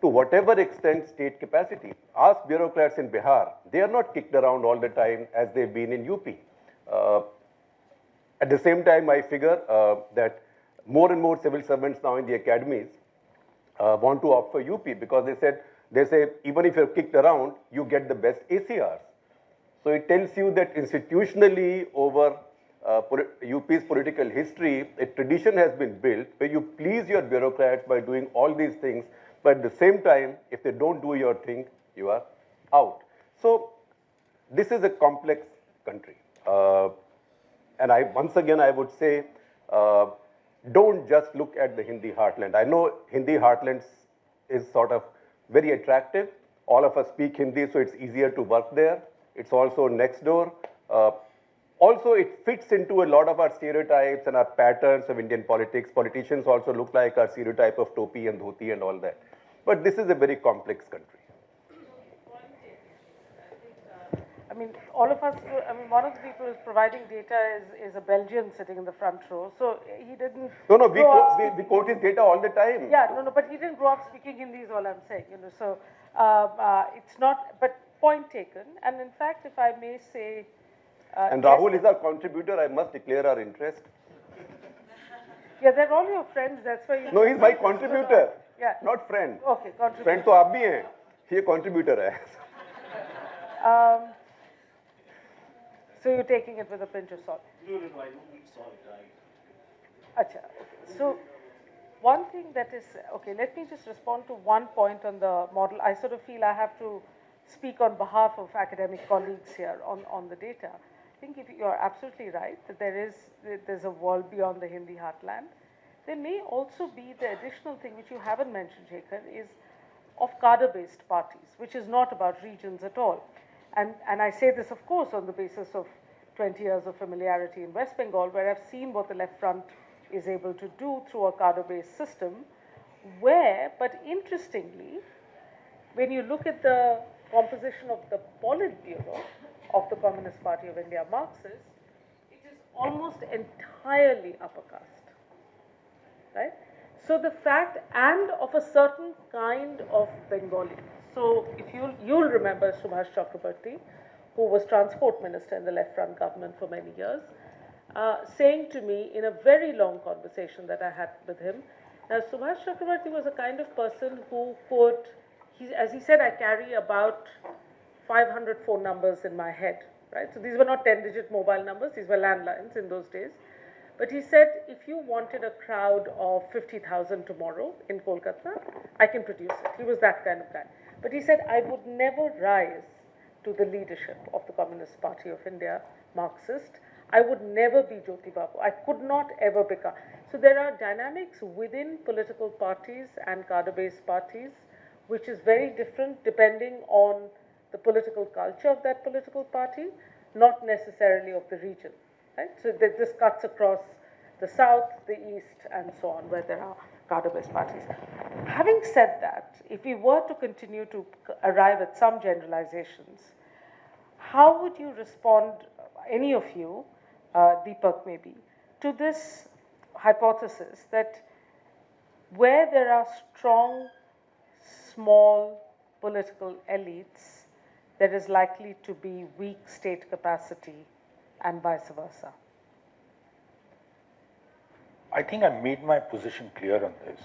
to whatever extent state capacity. Ask bureaucrats in Bihar. They are not kicked around all the time as they've been in UP. At the same time, I figure that more and more civil servants now in the academies want to opt for UP because they say even if you're kicked around, you get the best ACRs. So it tells you that institutionally over UP's political history, a tradition has been built where you please your bureaucrats by doing all these things, but at the same time, if they don't do your thing, you are out. So this is a complex country. And once again, I would say, don't just look at the Hindi heartland. I know Hindi heartland is sort of very attractive. All of us speak Hindi, so it's easier to work there. It's also next door. Also, it fits into a lot of our stereotypes and our patterns of Indian politics. Politicians also look like our stereotype of topi and dhoti and all that. But this is a very complex country. I mean, all of us, I mean, one of the people who's providing data is a Belgian sitting in the front row. So he didn't. No, we quote his data all the time. Yeah, no, but he didn't grow up speaking Hindi is all I'm saying, So it's not, but point taken. And in fact, if I may say. And Rahul is our contributor, I must declare our interest. Yeah, they're all your friends, that's why you. No, he's my contributor. Yeah. Not friend. Okay, contributor. Friend तो आप भी हैं. He contributor hai. So you're taking it with a pinch of salt? No, I don't need salt. Acha, okay. So one thing that is, okay, let me just respond to one point on the model. I sort of feel I have to speak on behalf of academic colleagues here on the data. I think if you're absolutely right that there's a world beyond the Hindi heartland. There may also be the additional thing which you haven't mentioned, Shekhar, is of cadre-based parties, which is not about regions at all. And I say this, of course, on the basis of 20 years of familiarity in West Bengal, where I've seen what the left front is able to do through a cadre-based system, where, but interestingly, when you look at the composition of the Politburo of the Communist Party of India, Marxists, it is almost entirely upper caste, right? So the fact, and of a certain kind of Bengali. So if you'll remember Subhash Chakrabarti, who was transport minister in the left front government for many years, saying to me in a very long conversation that I had with him, now Subhash Chakrabarti was a kind of person who could, as he said, I carry about 500 phone numbers in my head, right? So these were not 10-digit mobile numbers, these were landlines in those days. But he said, if you wanted a crowd of 50,000 tomorrow in Kolkata, I can produce it. He was that kind of guy. But he said, I would never rise to the leadership of the Communist Party of India, Marxist. I would never be Jyoti Babu. I could not ever become. So there are dynamics within political parties and cadre-based parties, which is very different depending on the political culture of that political party, not necessarily of the region. Right? So this cuts across the south, the east, and so on, where there are cadre-based parties. Having said that, if we were to continue to arrive at some generalizations, how would you respond, any of you, Deepak maybe, to this hypothesis that where there are strong, small political elites, there is likely to be weak state capacity and vice versa? I think I made my position clear on this.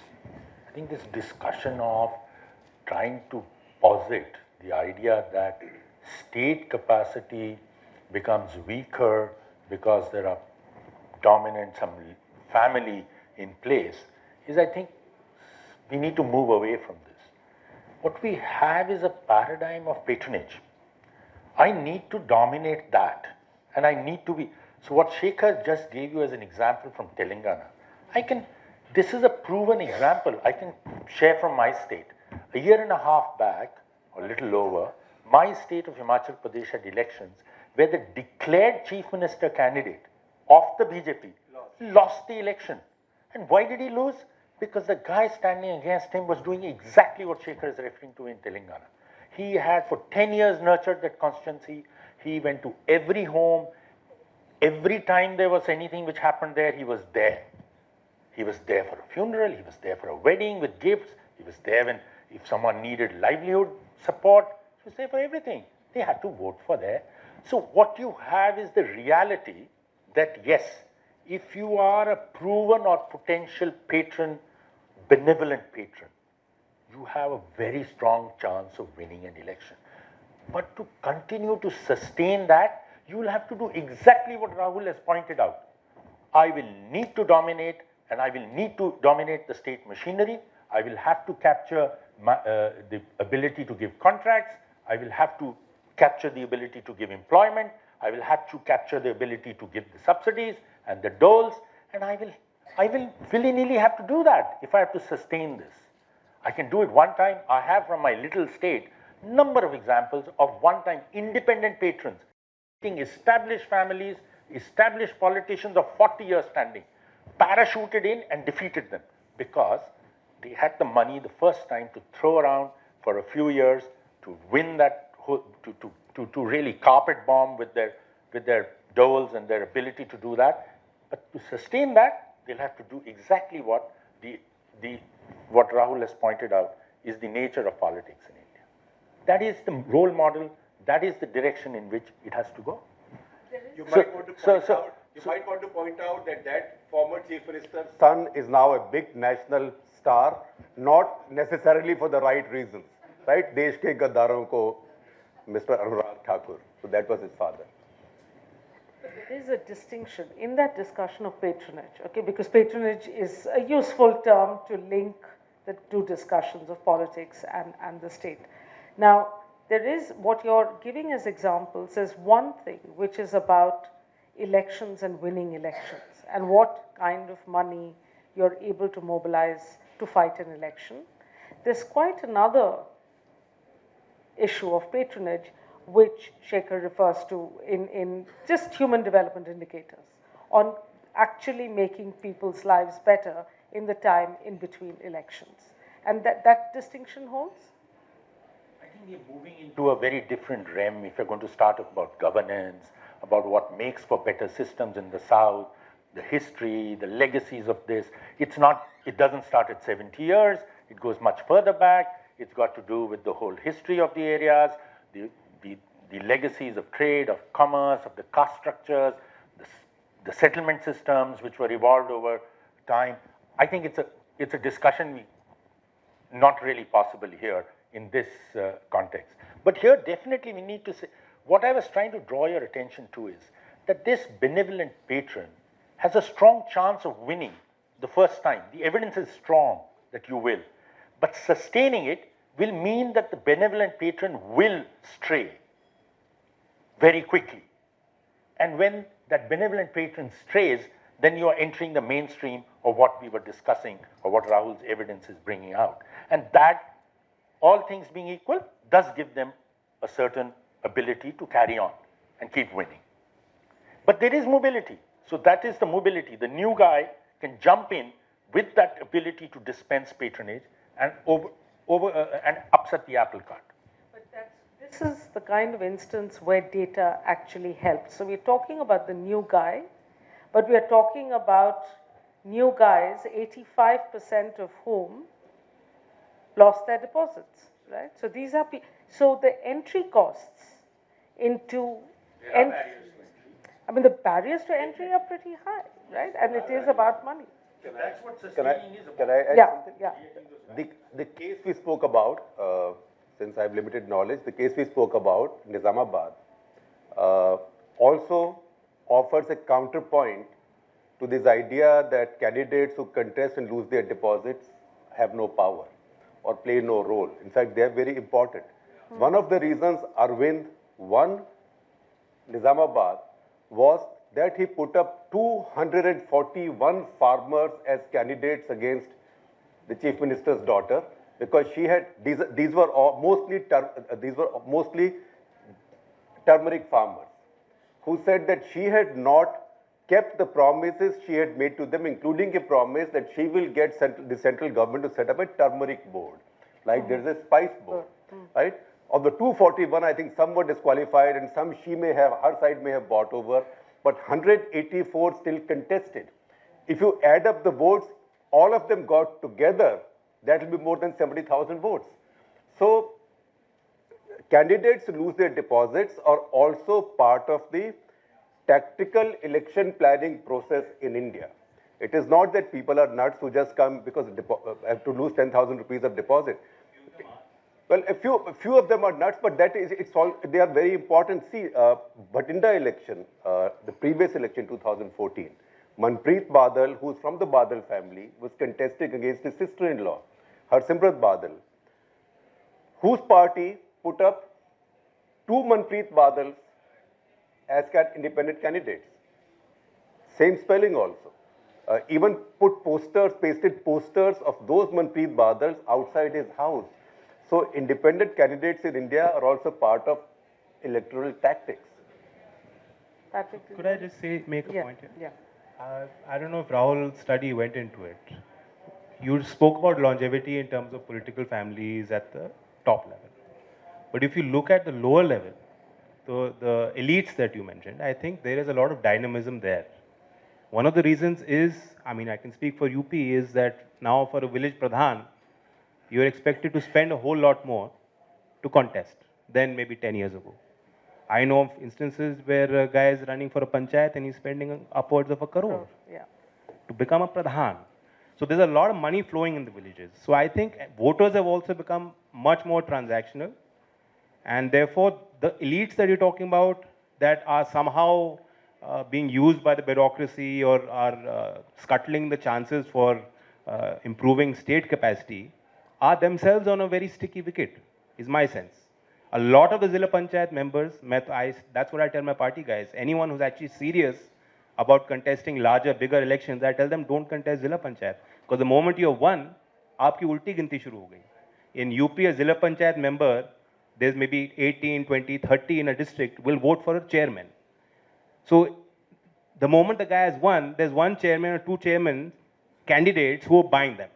I think this discussion of trying to posit the idea that state capacity becomes weaker because there are dominant, some family in place, is, I think, we need to move away from this. What we have is a paradigm of patronage. I need to dominate that, and I need to be. So what Shekhar just gave you as an example from Telangana, this is a proven example. I can share from my state. A year and a half back, or a little over, my state of Himachal Pradesh had elections where the declared chief minister candidate of the BJP lost the election. And why did he lose? Because the guy standing against him was doing exactly what Shekhar is referring to in Telangana. He had for 10 years nurtured that constituency. He went to every home. Every time there was anything which happened there, he was there. He was there for a funeral, he was there for a wedding with gifts, he was there when, if someone needed livelihood support, he was there for everything. They had to vote for that. So what you have is the reality that yes, if you are a proven or potential patron, benevolent patron, you have a very strong chance of winning an election. But to continue to sustain that, you will have to do exactly what Rahul has pointed out. I will need to dominate, and I will need to dominate the state machinery. I will have to capture the ability to give contracts. I will have to capture the ability to give employment. I will have to capture the ability to give the subsidies and the doles. And I will willy-nilly have to do that if I have to sustain this. I can do it one time. I have from my little state number of examples of one-time independent patrons, established families, established politicians of 40 years standing, parachuted in and defeated them because they had the money the first time to throw around for a few years to win that, to really carpet bomb with their doles and their ability to do that. But to sustain that, they'll have to do exactly what what Rahul has pointed out is the nature of politics in India. That is the role model. That is the direction in which it has to go. You might want to point out that that former chief minister's son is now a big national star, not necessarily for the right reasons, right? Desh ke gaddaron ko, Mr. Anurag Thakur. So that was his father. There is a distinction in that discussion of patronage, okay, because patronage is a useful term to link the two discussions of politics and the state. Now, there is what you're giving as examples is one thing, which is about elections and winning elections and what kind of money you're able to mobilize to fight an election. There's quite another issue of patronage, which Shekhar refers to in just human development indicators, on actually making people's lives better in the time in between elections. And that distinction holds? I think we're moving into a very different realm if you're going to start about governance, about what makes for better systems in the South, the history, the legacies of this. It doesn't start at 70 years, it goes much further back. It's got to do with the whole history of the areas, the legacies of trade, of commerce, of the caste structures, the settlement systems which were evolved over time. I think it's a discussion not really possible here in this context. But here definitely we need to say, what I was trying to draw your attention to is that this benevolent patron has a strong chance of winning the first time. The evidence is strong that you will. But sustaining it will mean that the benevolent patron will stray very quickly. And when that benevolent patron strays, then you are entering the mainstream of what we were discussing or what Rahul's evidence is bringing out. And that, all things being equal, does give them a certain ability to carry on and keep winning. But there is mobility. So that is the mobility. The new guy can jump in with that ability to dispense patronage and and upset the apple cart. But this is the kind of instance where data actually helps. So we're talking about the new guy, But we are talking about new guys, 85% of whom lost their deposits, right? So these are, so the entry costs into, I mean, the barriers to entry are pretty high, right? And it is about money. That's what Can I add Yeah, something? yeah. The case we spoke about, since I have limited knowledge, the case we spoke about, Nizamabad, also offers a counterpoint to this idea that candidates who contest and lose their deposits have no power or play no role. In fact, they are very important. One of the reasons Arvind won Nizamabad was that he put up 241 farmers as candidates against the chief minister's daughter, because she had these were mostly turmeric farmers who said that she had not kept the promises she had made to them, including a promise that she will get the central government to set up a turmeric board, like there's a spice board, right? Of the 241, I think some were disqualified and some her side may have bought over, but 184 still contested. If you add up the votes, all of them got together, that will be more than 70,000 votes. So candidates who lose their deposits are also part of the tactical election planning process in India. It is not that people are nuts who just come because have to lose 10,000 rupees of deposit. Well, a few of them are nuts, but they are very important. See, Bhatinda election, the previous election, 2014, Manpreet Badal, who's from the Badal family, was contesting against his sister-in-law, Harsimrat Badal, whose party put up two Manpreet Badals as independent candidates. Same spelling also. Even pasted posters of those Manpreet Badals outside his house. So independent candidates in India are also part of electoral tactics. Patrick, Could I just make a yeah, point here? Yeah. I don't know if Rahul's study went into it. You spoke about longevity in terms of political families at the top level. But if you look at the lower level, the elites that you mentioned, I think there is a lot of dynamism there. One of the reasons is, I mean, I can speak for UP, is that now for a village pradhan, you're expected to spend a whole lot more to contest than maybe 10 years ago. I know of instances where a guy is running for a panchayat and he's spending upwards of 1 crore to become a pradhan. So there's a lot of money flowing in the villages. So I think voters have also become much more transactional, and therefore the elites that you're talking about that are somehow being used by the bureaucracy or are scuttling the chances for improving state capacity are themselves on a very sticky wicket, is my sense. A lot of the Zilla Panchayat members, that's what I tell my party guys, anyone who's actually serious about contesting larger, bigger elections, I tell them don't contest Zilla Panchayat. Because the moment you have won, aapki ulti ginti shuru ho gayi. In UP, a Zilla Panchayat member, there's maybe 18, 20, 30 in a district, will vote for a chairman. So the moment the guy has won, there's one chairman or two chairman candidates who are buying them.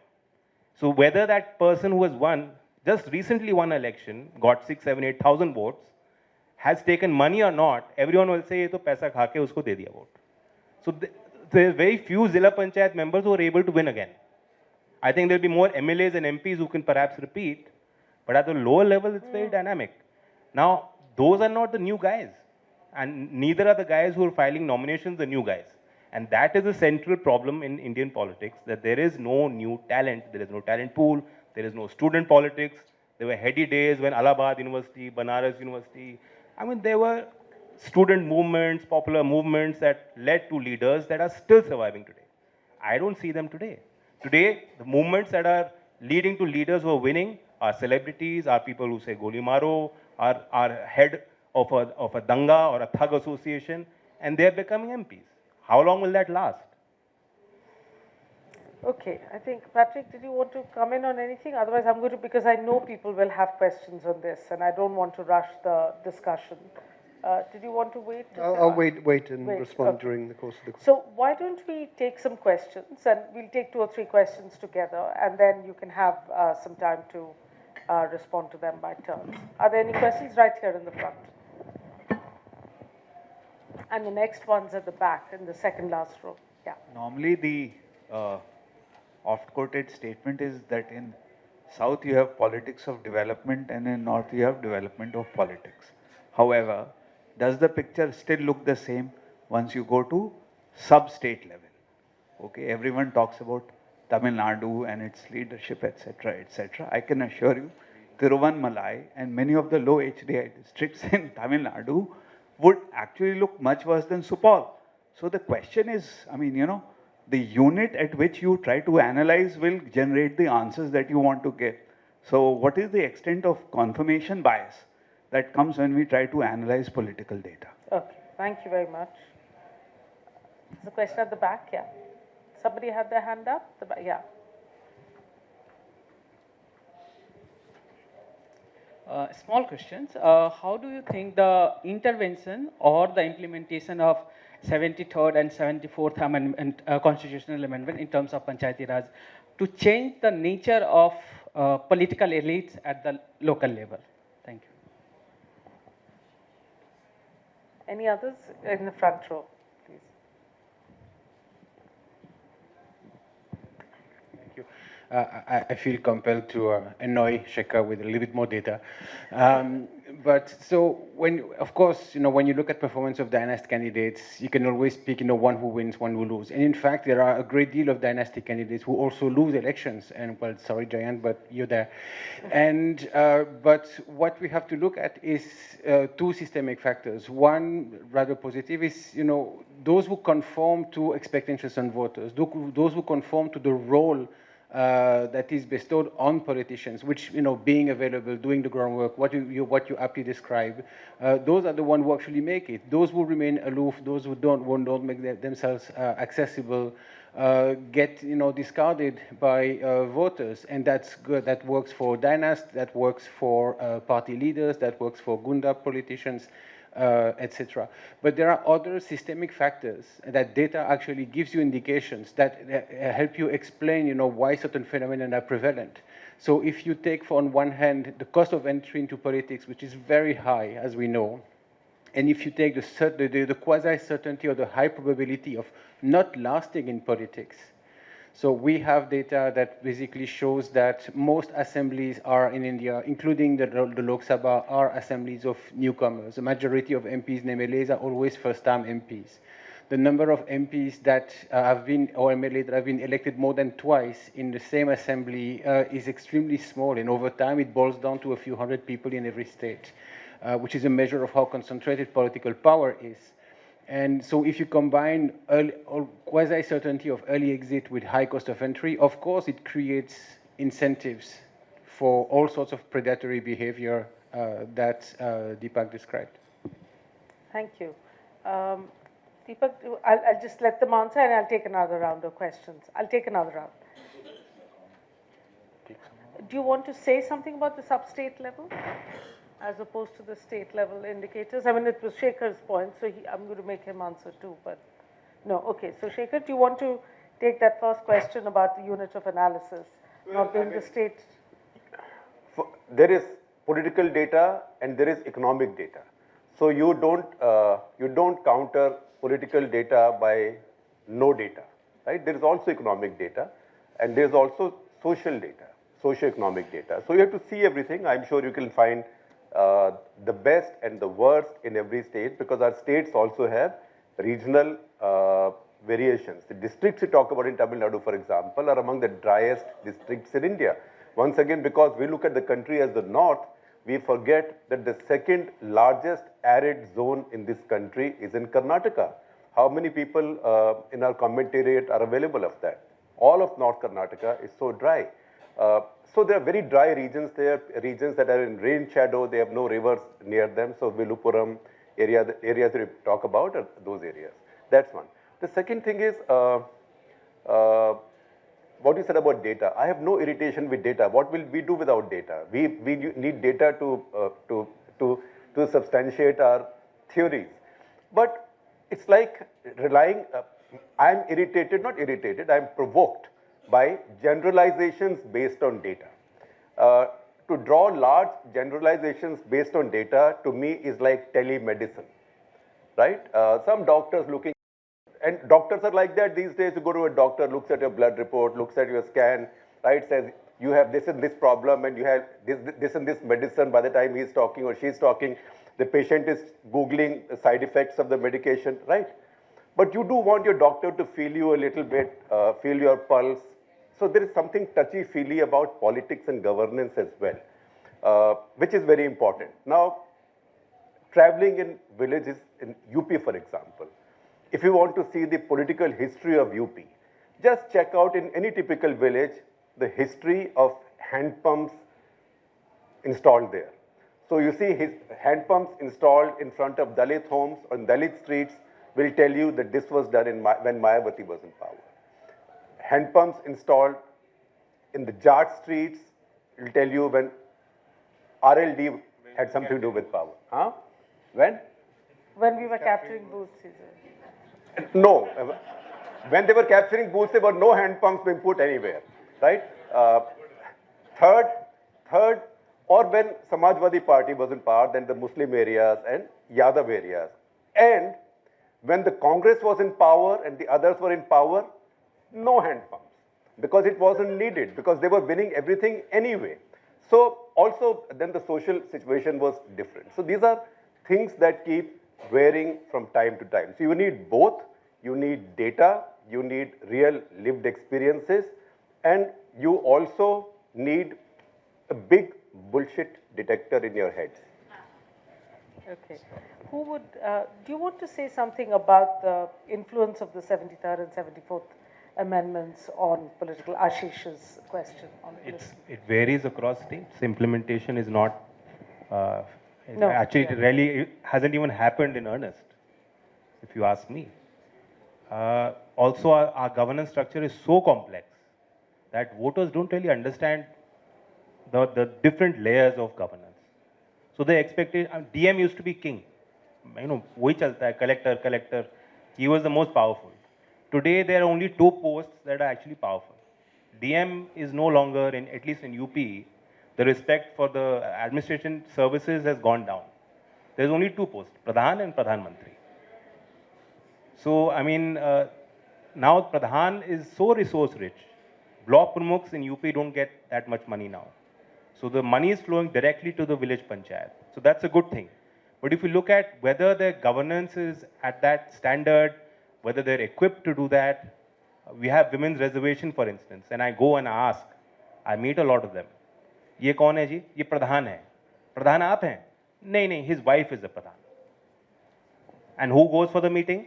So whether that person who has won, just recently won an election, got 6, 7, 8,000 votes, has taken money or not, everyone will say, ye to paisa kha ke usko de diya vote. So there are very few Zilla Panchayat members who are able to win again. I think there will be more MLAs and MPs who can perhaps repeat, but at the lower level, it's very dynamic. Now, those are not the new guys, and neither are the guys who are filing nominations the new guys. And that is a central problem in Indian politics, that there is no new talent, there is no talent pool, there is no student politics. There were heady days when Allahabad University, Banaras University, I mean, there were student movements, popular movements that led to leaders that are still surviving today. I don't see them today. Today, the movements that are leading to leaders who are winning are celebrities, are people who say Goli Maro, are head of a danga or a thug association, and they're becoming MPs. How long will that last? Okay, I think, Patrick, did you want to come in on anything? Otherwise, I'm going to, because I know people will have questions on this, and I don't want to rush the discussion. Did you want to wait? I'll wait and respond okay. during the course of the. So why don't we take some questions, and we'll take 2 or 3 questions together, and then you can have some time to respond to them by turns. Are there any questions right here in the front? And the next one's at the back, in the second last row. Yeah. Normally, the oft-quoted statement is that in South you have politics of development and in North you have development of politics. However, does the picture still look the same once you go to sub-state level? Okay, everyone talks about Tamil Nadu and its leadership, etc., etc. I can assure you, Tiruvannamalai and many of the low HDI districts in Tamil Nadu would actually look much worse than Supal. So the question is, I mean, you know, the unit at which you try to analyze will generate the answers that you want to give. So what is the extent of confirmation bias that comes when we try to analyze political data? Okay, thank you very much. There's a question at the back, yeah. Somebody had their hand up? Yeah. Small questions. How do you think the intervention or the implementation of 73rd and 74th amendment, constitutional amendment in terms of Panchayati Raj to change the nature of political elites at the local level? Thank you. Any others in the front row, please? I feel compelled to annoy Shekhar with a little bit more data. But so of course, when you look at performance of dynasty candidates, you can always pick, one who wins, one who loses. And in fact, there are a great deal of dynasty candidates who also lose elections. And well, sorry, Jayant, but you're there. And but what we have to look at is two systemic factors. One, rather positive, is those who conform to expectations on voters, those who conform to the role that is bestowed on politicians, which, being available, doing the groundwork, what you aptly describe, those are the ones who actually make it. Those who remain aloof, those who don't make themselves accessible, get, discarded by voters, and that's good. That works for dynasts, that works for party leaders, that works for Gunda politicians, etc. But there are other systemic factors that data actually gives you indications that help you explain, why certain phenomena are prevalent. So if you take, on one hand, the cost of entry into politics, which is very high, as we know, and if you take the quasi-certainty or the high probability of not lasting in politics, so we have data that basically shows that most assemblies are in India, including the Lok Sabha, are assemblies of newcomers. The majority of MPs in MLAs are always first-time MPs. The number of MPs that have been, or MLAs that have been elected more than twice in the same assembly is extremely small, and over time it boils down to a few hundred people in every state, which is a measure of how concentrated political power is. And so if you combine quasi-certainty of early exit with high cost of entry, of course it creates incentives for all sorts of predatory behavior that Deepak described. Thank you. Deepak, I'll just let them answer and I'll take another round of questions. I'll take another round. Do you want to say something about the sub-state level as opposed to the state level indicators? I mean, it was Shekhar's point, so I'm going to make him answer too, but no. Okay, so Shekhar, do you want to take that first question about the unit of analysis, not being the state? There is political data and there is economic data. So you don't counter political data by no data, right? There is also economic data and there is also social data, socio-economic data. So you have to see everything. I'm sure you can find the best and the worst in every state, because our states also have regional variations. The districts you talk about in Tamil Nadu, for example, are among the driest districts in India. Once again, because we look at the country as the north, we forget that the second largest arid zone in this country is in Karnataka. How many people in our commentariat are available of that? All of North Karnataka is so dry. So there are very dry regions there, regions that are in rain shadow, they have no rivers near them. So Vilupuram area, the areas that we talk about are those areas. That's one. The second thing is what you said about data. I have no irritation with data. What will we do without data? We need data to substantiate our theories. But it's like relying, I'm irritated, not irritated, I'm provoked by generalizations based on data. To draw large generalizations based on data, to me, is like telemedicine, right? Some doctors looking, and doctors are like that these days. You go to a doctor, looks at your blood report, looks at your scan, right? Says you have this and this problem, and you have this and this medicine. By the time he's talking or she's talking, the patient is Googling the side effects of the medication, right? But you do want your doctor to feel you a little bit, feel your pulse. So there is something touchy-feely about politics and governance as well, which is very important. Now, traveling in villages in UP, for example, if you want to see the political history of UP, just check out in any typical village the history of hand pumps installed there. So you see his hand pumps installed in front of Dalit homes or in Dalit streets will tell you that this was done when Mayawati was in power. Hand pumps installed in the Jat streets will tell you when RLD had something to do with power. Huh? When? When we were capturing booths, he said. No. When they were capturing booths, there were no hand pumps being put anywhere, right? Third, or when Samajwadi Party was in power, then the Muslim areas and Yadav areas. And when the Congress was in power and the others were in power, no hand pumps, because it wasn't needed, because they were winning everything anyway. So also then the social situation was different. So these are things that keep varying from time to time. So you need both. You need data, you need real lived experiences, and you also need a big bullshit detector in your heads. Okay. Who would, do you want to say something about the influence of the 73rd and 74th amendments on political, Ashish's question on political? It varies across states. Implementation is not, No, actually yeah. it really it hasn't even happened in earnest, if you ask me. Also, our governance structure is so complex that voters don't really understand the different layers of governance. So they expected, DM used to be king. You know, वही चलता है, collector. He was the most powerful. Today, there are only 2 posts that are actually powerful. DM is no longer, at least in UP, the respect for the administration services has gone down. There's only 2 posts, Pradhan and Pradhan Mantri. So, I mean, now Pradhan is so resource rich. Block Pramukhs in UP don't get that much money now. So the money is flowing directly to the village panchayat. So that's a good thing. But if you look at whether their governance is at that standard, whether they're equipped to do that, we have women's reservation, for instance, and I go and ask, I meet a lot of them. ये कौन है जी? ये प्रधान है. प्रधान आप हैं? नहीं, his wife is the pradhan. And who goes for the meeting?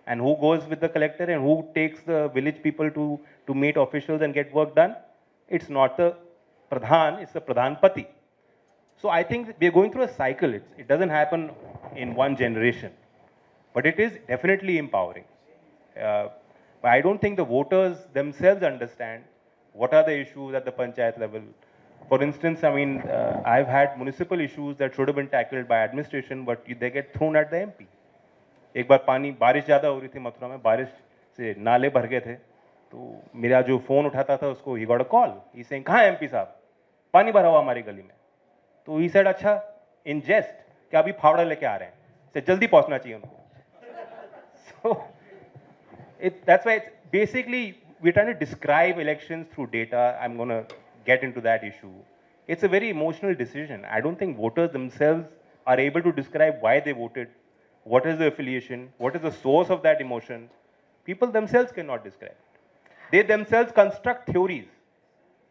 And who goes with the collector? And who takes the village people to meet officials and get work done? It's not the pradhan, it's the pradhan pati. So I think we're going through a cycle. It doesn't happen in one generation. But it is definitely empowering. But I don't think the voters themselves understand what are the issues at the panchayat level. For instance, I mean, I've had municipal issues that should have been tackled by administration, but they get thrown at the MP. एक बार बारिश ज़्यादा हो रही थी मथुरा में, बारिश से नाले भर गए थे, तो मेरा जो फ़ोन उठाता था उसको he got a call. He's saying, कहाँ है MP साहब? पानी भरा हुआ हमारी गली में. तो he said, अच्छा, in jest, क्या अभी फावड़ा लेके आ रहे हैं? से जल्दी पहुँचना चाहिए उनको. So, that's why it's basically we're trying to describe elections through data. I'm going to get into that issue. It's a very emotional decision. I don't think voters themselves are able to describe why they voted, what is the affiliation, what is the source of that emotion. People themselves cannot describe it. They themselves construct theories.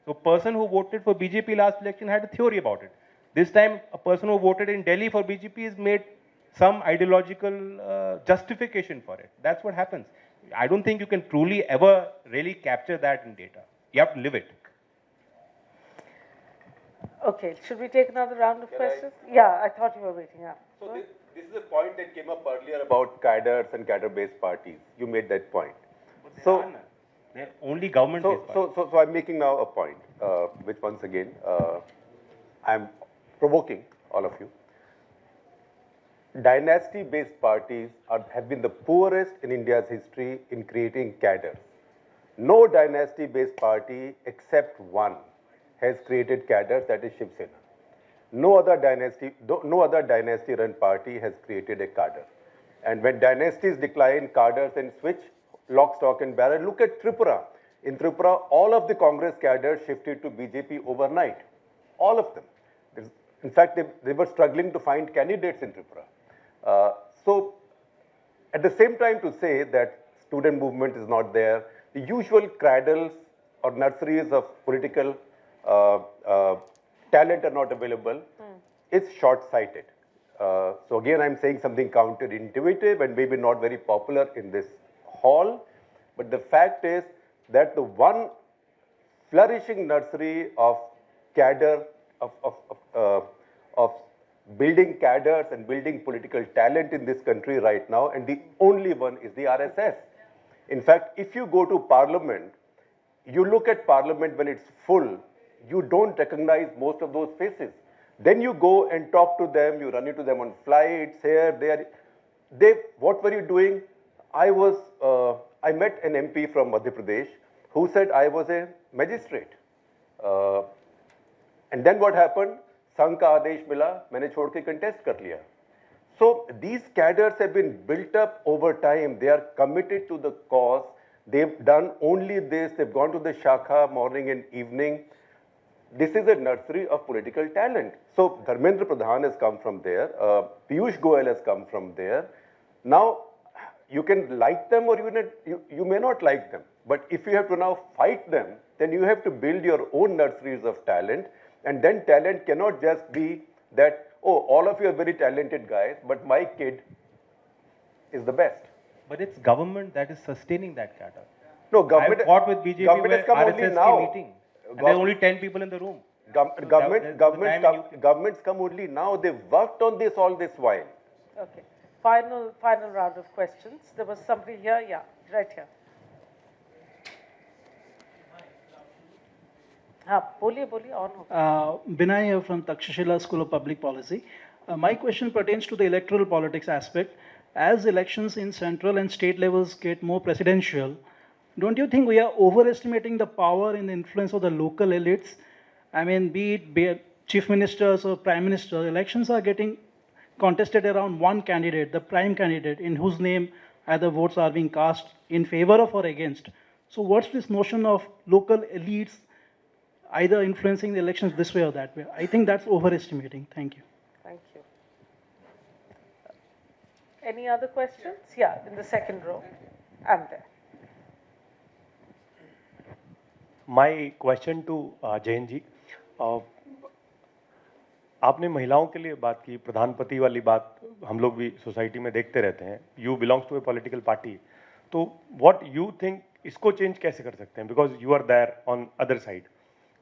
So a person who voted for BJP last election had a theory about it. This time, a person who voted in Delhi for BJP has made some ideological justification for it. That's what happens. I don't think you can truly ever really capture that in data. You have to live it. Okay, should we take another round of questions? Yeah, I thought you were waiting up. So this is a point that came up earlier about cadres and cadre-based parties. You made that point. So they're only government-based parties. So I'm making now a point, which once again, I'm provoking all of you. Dynasty-based parties have been the poorest in India's history in creating cadres. No dynasty-based party except one has created cadres, that is Shiv Sena. No other dynasty-run party has created a cadre. And when dynasties decline, cadres and switch, lock, stock and barrel. Look at Tripura. In Tripura, all of the Congress cadres shifted to BJP overnight. All of them. In fact, they were struggling to find candidates in Tripura. So, at the same time to say that student movement is not there, the usual cradles or nurseries of political talent are not available, it's short-sighted. So again, I'm saying something counterintuitive and maybe not very popular in this hall, but the fact is that the one flourishing nursery of cadre, of building cadres and building political talent in this country right now, and the only one is the RSS. In fact, if you go to parliament, you look at parliament when it's full, you don't recognize most of those faces. Then you go and talk to them, you run into them on flights, here, there. What were you doing? I met an MP from Madhya Pradesh who said I was a magistrate. And then what happened? संघ का आदेश मिला, मैंने छोड़ के contest कर लिया. So these cadres have been built up over time. They are committed to the cause. They've done only this. They've gone to the Shakha morning and evening. This is a nursery of political talent. So Dharmendra Pradhan has come from there. Piyush Goyal has come from there. Now, you can like them or you may not like them. But if you have to now fight them, then you have to build your own nurseries of talent. And then talent cannot just be that, oh, all of you are very talented guys, but my kid is the best. But it's government that is sustaining that cadre. No, government. I fought with BJP government has come only now. Meeting. And there are only 10 people in the room. Governments come only now. They've worked on this all this while. Okay. Final round of questions. There was somebody here. Yeah, right here. बोलिए on. Binay here from Takshashila School of Public Policy. My question pertains to the electoral politics aspect. As elections in central and state levels get more presidential, don't you think we are overestimating the power and the influence of the local elites? I mean, be it chief ministers or prime ministers, elections are getting contested around one candidate, the prime candidate, in whose name either votes are being cast in favor of or against. So what's this notion of local elites either influencing the elections this way or that way? I think that's overestimating. Thank you. Thank you. Any other questions? Yeah, in the second row. And there. My question to Jain ji, आपने महिलाओं के लिए बात की, प्रधानपति वाली बात हम लोग भी सोसाइटी में देखते रहते हैं. You belongs to a political party, तो व्हाट यू थिंक इसको चेंज कैसे कर सकते हैं? Because you are there on other side.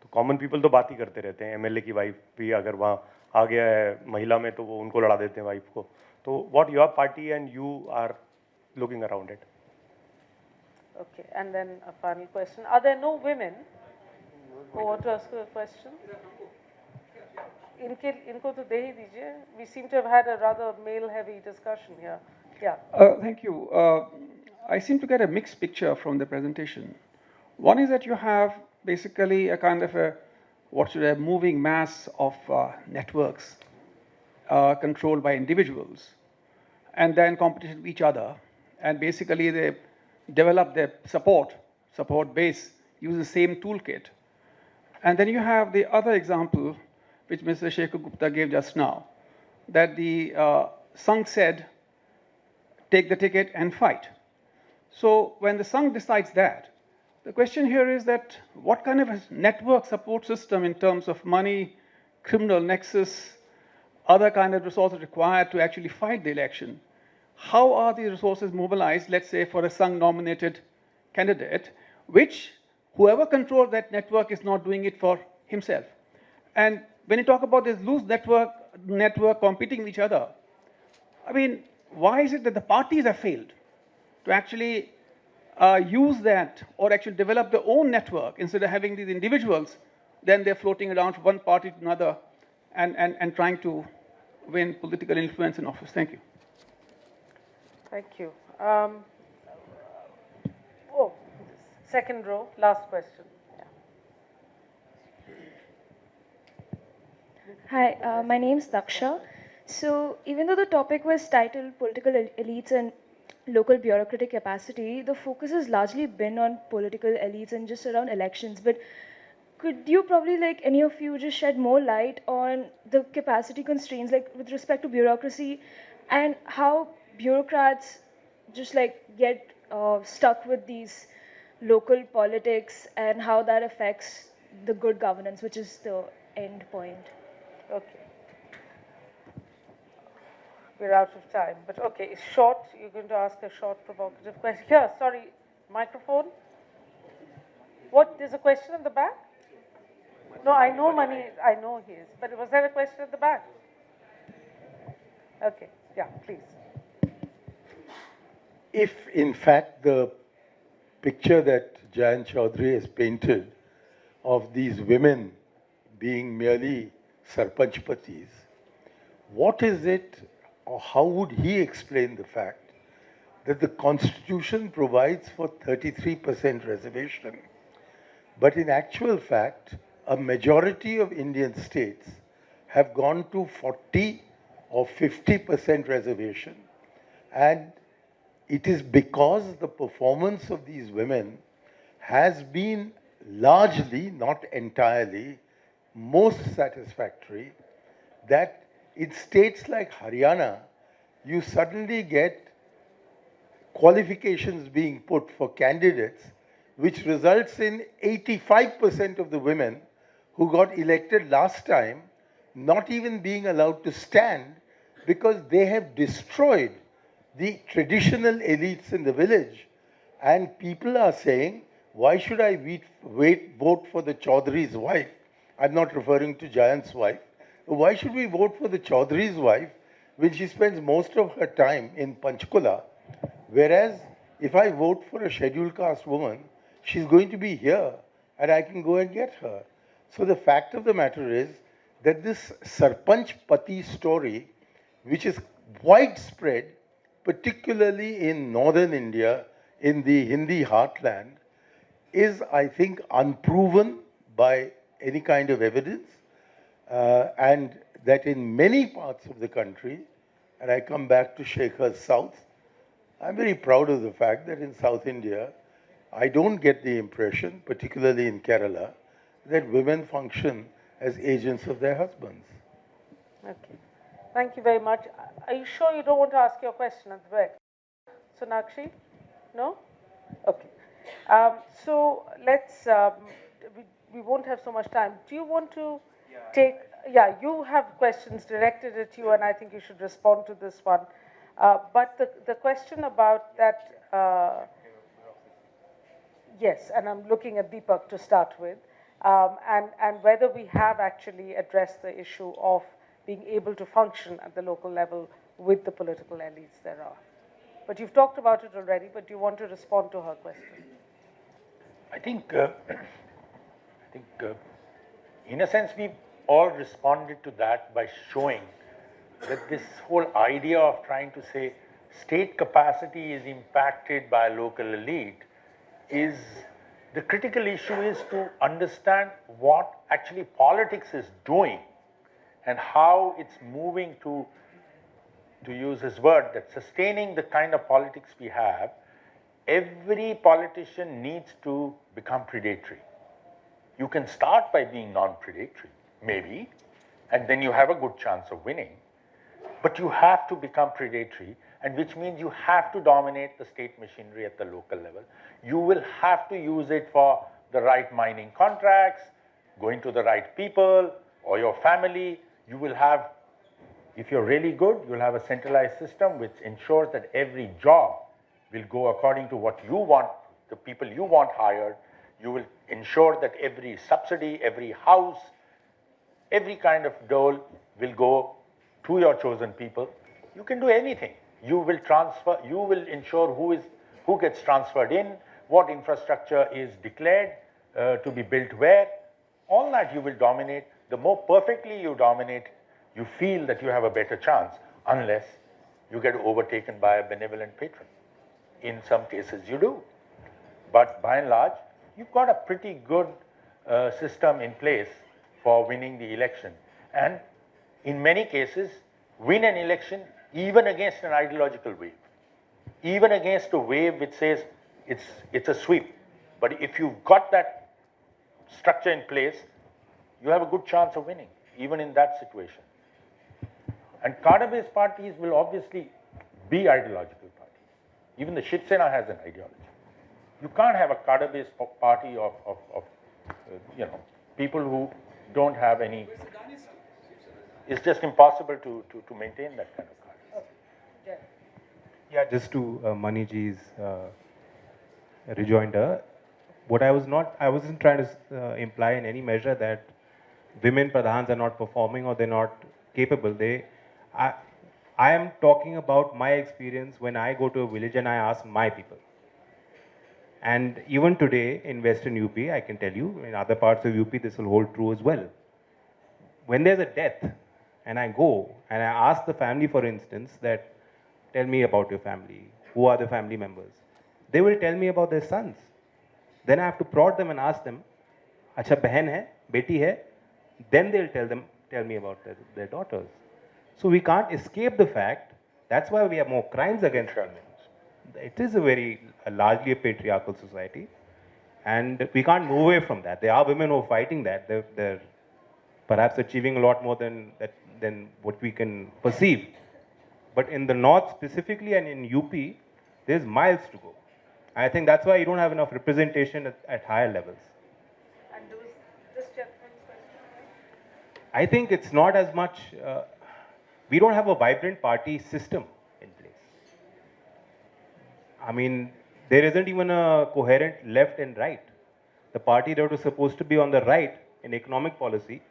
तो कॉमन पीपल तो बात ही करते रहते हैं, एमएलए की वाइफ भी अगर वहाँ आ गया है महिला में तो वो उनको लड़ा देते हैं वाइफ को. तो what your party and you are looking around it? Okay, and then a final question. Are there no women who want to ask a question? इनको तो दे ही दीजिए. We seem to have had a rather male-heavy discussion here. Yeah. Thank you. I seem to get a mixed picture from the presentation. One is that you have basically a kind of a moving mass of networks controlled by individuals, and they're in competition with each other, and basically they develop their support base, use the same toolkit. And then you have the other example, which Mr. Shekhar Gupta gave just now, that the Sangh said, take the ticket and fight. So when the Sangh decides that, the question here is that what kind of a network support system in terms of money, criminal nexus, other kind of resources required to actually fight the election? How are these resources mobilized, let's say, for a Sangh-nominated candidate, which whoever controls that network is not doing it for himself? And when you talk about this loose network competing with each other, I mean, why is it that the parties have failed to actually use that or actually develop their own network instead of having these individuals? Then they're floating around from one party to another and trying to win political influence in office. Thank you. Thank you. Second row, last question. Yeah. Hi, my name is Daksha. So even though the topic was titled political elites and local bureaucratic capacity, the focus has largely been on political elites and just around elections. But could you probably, like any of you, just shed more light on the capacity constraints, like with respect to bureaucracy, and how bureaucrats just like get stuck with these local politics and how that affects the good governance, which is the end point? Okay. We're out of time, but okay, it's short. You're going to ask a short, provocative question. Here, sorry, microphone. What? There's a question in the back? No, I know Mani. I know he is. But was there a question at the back? Okay. Yeah, please. If, in fact, the picture that Jayan Chaudhary has painted of these women being merely sarpanchpatis, what is it, or how would he explain the fact that the Constitution provides for 33% reservation, but in actual fact, a majority of Indian states have gone to 40 or 50% reservation, and it is because the performance of these women has been largely, not entirely, most satisfactory, that in states like Haryana, you suddenly get qualifications being put for candidates, which results in 85% of the women who got elected last time not even being allowed to stand because they have destroyed the traditional elites in the village. And people are saying, why should I vote for the Chaudhry's wife? I'm not referring to Jayant's wife. Why should we vote for the Chaudhry's wife when she spends most of her time in Panchkula? Whereas if I vote for a scheduled caste woman, she's going to be here and I can go and get her. So the fact of the matter is that this Sarpanch Pati story, which is widespread, particularly in northern India, in the Hindi heartland, is, I think, unproven by any kind of evidence. And that in many parts of the country, and I come back to Shekhar's South, I'm very proud of the fact that in South India, I don't get the impression, particularly in Kerala, that women function as agents of their husbands. Okay. Thank you very much. Are you sure you don't want to ask your question at the back? Sonakshi? No? Okay. So let's, we won't have so much time. Do you want to take, yeah, you have questions directed at you and I think you should respond to this one. But the question about that, yes, and I'm looking at Deepak to start with, and whether we have actually addressed the issue of being able to function at the local level with the political elites there are. But you've talked about it already, but do you want to respond to her question? I think in a sense, we all responded to that by showing that this whole idea of trying to say state capacity is impacted by a local elite is the critical issue is to understand what actually politics is doing and how it's moving to use his word, that sustaining the kind of politics we have, every politician needs to become predatory. You can start by being non-predatory, maybe, and then you have a good chance of winning. But you have to become predatory, and which means you have to dominate the state machinery at the local level. You will have to use it for the right mining contracts, going to the right people, or your family. You will have, if you're really good, you'll have a centralized system which ensures that every job will go according to what you want, the people you want hired. You will ensure that every subsidy, every house, every kind of dole will go to your chosen people. You can do anything. You will transfer, you will ensure who gets transferred in, what infrastructure is declared to be built where. All that you will dominate. The more perfectly you dominate, you feel that you have a better chance, unless you get overtaken by a benevolent patron. In some cases you do. But by and large, you've got a pretty good system in place for winning the election. And in many cases, win an election even against an ideological wave, even against a wave which says it's a sweep. But if you've got that structure in place, you have a good chance of winning, even in that situation. And cadre-based parties will obviously be ideological parties. Even the Shiv Sena has an ideology. You can't have a cadre-based party of people who don't have any. It's just impossible to maintain that kind of cadre. Yeah, just to Maniji's rejoinder, I wasn't trying to imply in any measure that women pradhans are not performing or they're not capable. I am talking about my experience when I go to a village and I ask my people. And even today in Western UP, I can tell you, in other parts of UP, this will hold true as well. When there's a death, and I go and I ask the family, for instance, that tell me about your family. Who are the family members? They will tell me about their sons. Then I have to prod them and ask them, acha behan hai, beti hai. Then they'll tell me about their daughters. So we can't escape the fact. That's why we have more crimes against women. It is largely a patriarchal society, and we can't move away from that. There are women who are fighting that. They're perhaps achieving a lot more than what we can perceive. But in the north specifically and in UP, there's miles to go. I think that's why you don't have enough representation at higher levels. And was this gentleman's question? I think it's not as much, we don't have a vibrant party system in place. I mean, there isn't even a coherent left and right. The party that was supposed to be on the right in economic policy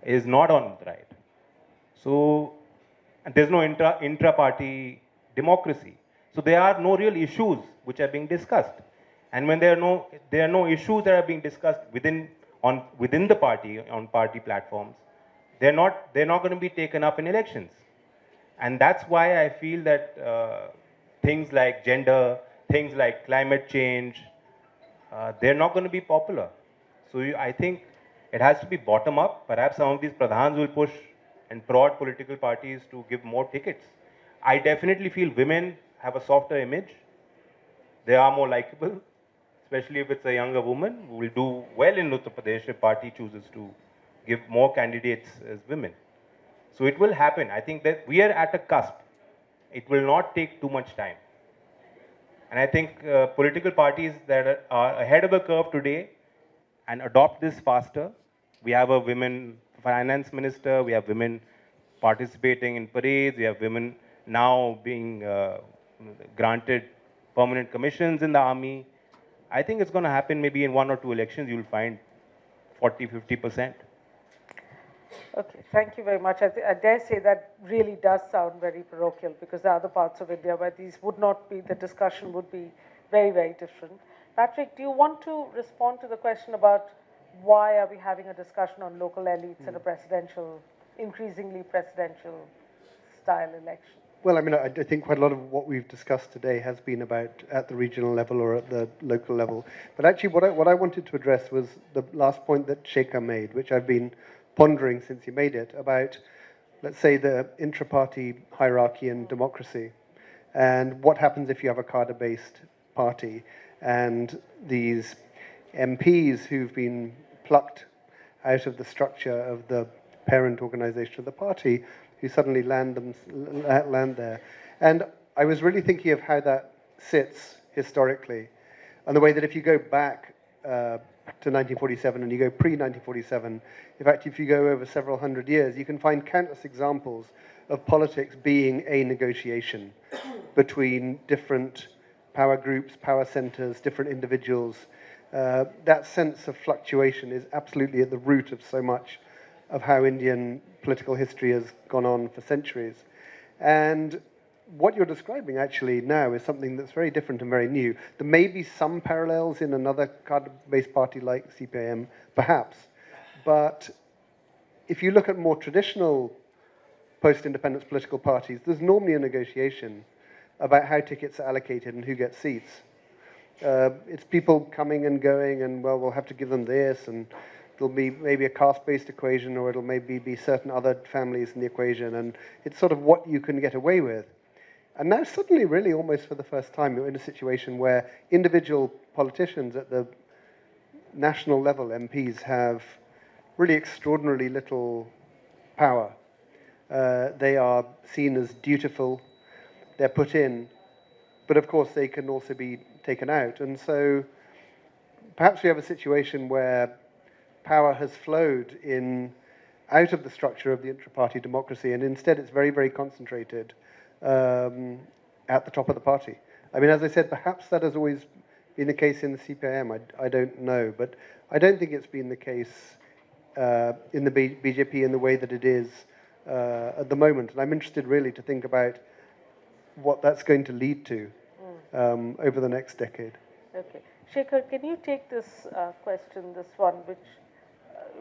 is not on the right. So there's no intra-party democracy. So there are no real issues which are being discussed. And when there are no issues that are being discussed within the party, on party platforms, they're not going to be taken up in elections. And that's why I feel that things like gender, things like climate change, they're not going to be popular. So I think it has to be bottom up. Perhaps some of these pradhans will push and prod political parties to give more tickets. I definitely feel women have a softer image. They are more likable, especially if it's a younger woman who will do well in Uttar Pradesh if party chooses to give more candidates as women. So it will happen. I think that we are at a cusp. It will not take too much time. And I think political parties that are ahead of the curve today and adopt this faster. We have a women finance minister, we have women participating in parades, we have women now being granted permanent commissions in the army. I think it's going to happen maybe in 1 or 2 elections, you'll find 40–50%. Okay, thank you very much. I dare say that really does sound very parochial, because there are other parts of India where these would not be, the discussion would be very, very different. Patrick, do you want to respond to the question about why are we having a discussion on local elites in a presidential, increasingly presidential style election? Well, I mean, I think quite a lot of what we've discussed today has been about at the regional level or at the local level. But actually, what I wanted to address was the last point that Shekhar made, which I've been pondering since he made it, about, let's say, the intra-party hierarchy and democracy, and what happens if you have a cadre-based party, and these MPs who've been plucked out of the structure of the parent organization of the party, who suddenly land there. And I was really thinking of how that sits historically, and the way that if you go back to 1947 and you go pre-1947, in fact, if you go over several hundred years, you can find countless examples of politics being a negotiation between different power groups, power centers, different individuals. That sense of fluctuation is absolutely at the root of so much of how Indian political history has gone on for centuries. And what you're describing actually now is something that's very different and very new. There may be some parallels in another cadre-based party like CPIM, perhaps, but if you look at more traditional post-independence political parties, there's normally a negotiation about how tickets are allocated and who gets seats. It's people coming and going and, well, we'll have to give them this, and there'll be maybe a caste-based equation, or it'll maybe be certain other families in the equation, and it's sort of what you can get away with. And now suddenly, really, almost for the first time, you're in a situation where individual politicians at the national level, MPs, have really extraordinarily little power. They are seen as dutiful, they're put in, but of course they can also be taken out. And so perhaps we have a situation where power has flowed out of the structure of the intra-party democracy, and instead it's very, very concentrated at the top of the party. I mean, as I said, perhaps that has always been the case in the CPIM, I don't know, but I don't think it's been the case in the BJP in the way that it is at the moment. And I'm interested really to think about what that's going to lead to over the next decade. Okay. Shekhar, can you take this question, this one,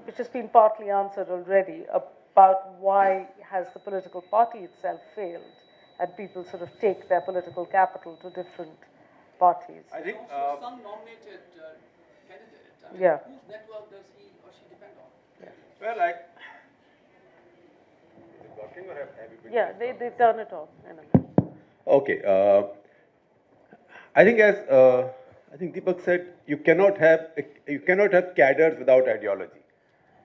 which has been partly answered already, about why has the political party itself failed and people sort of take their political capital to different parties? I think some nominated candidate. I mean, yeah. Whose network does he or she depend on? Yeah. Well, is it working or have you been? Yeah, they turn it on in a minute. Okay. I think as I think Deepak said, you cannot have cadres without ideology.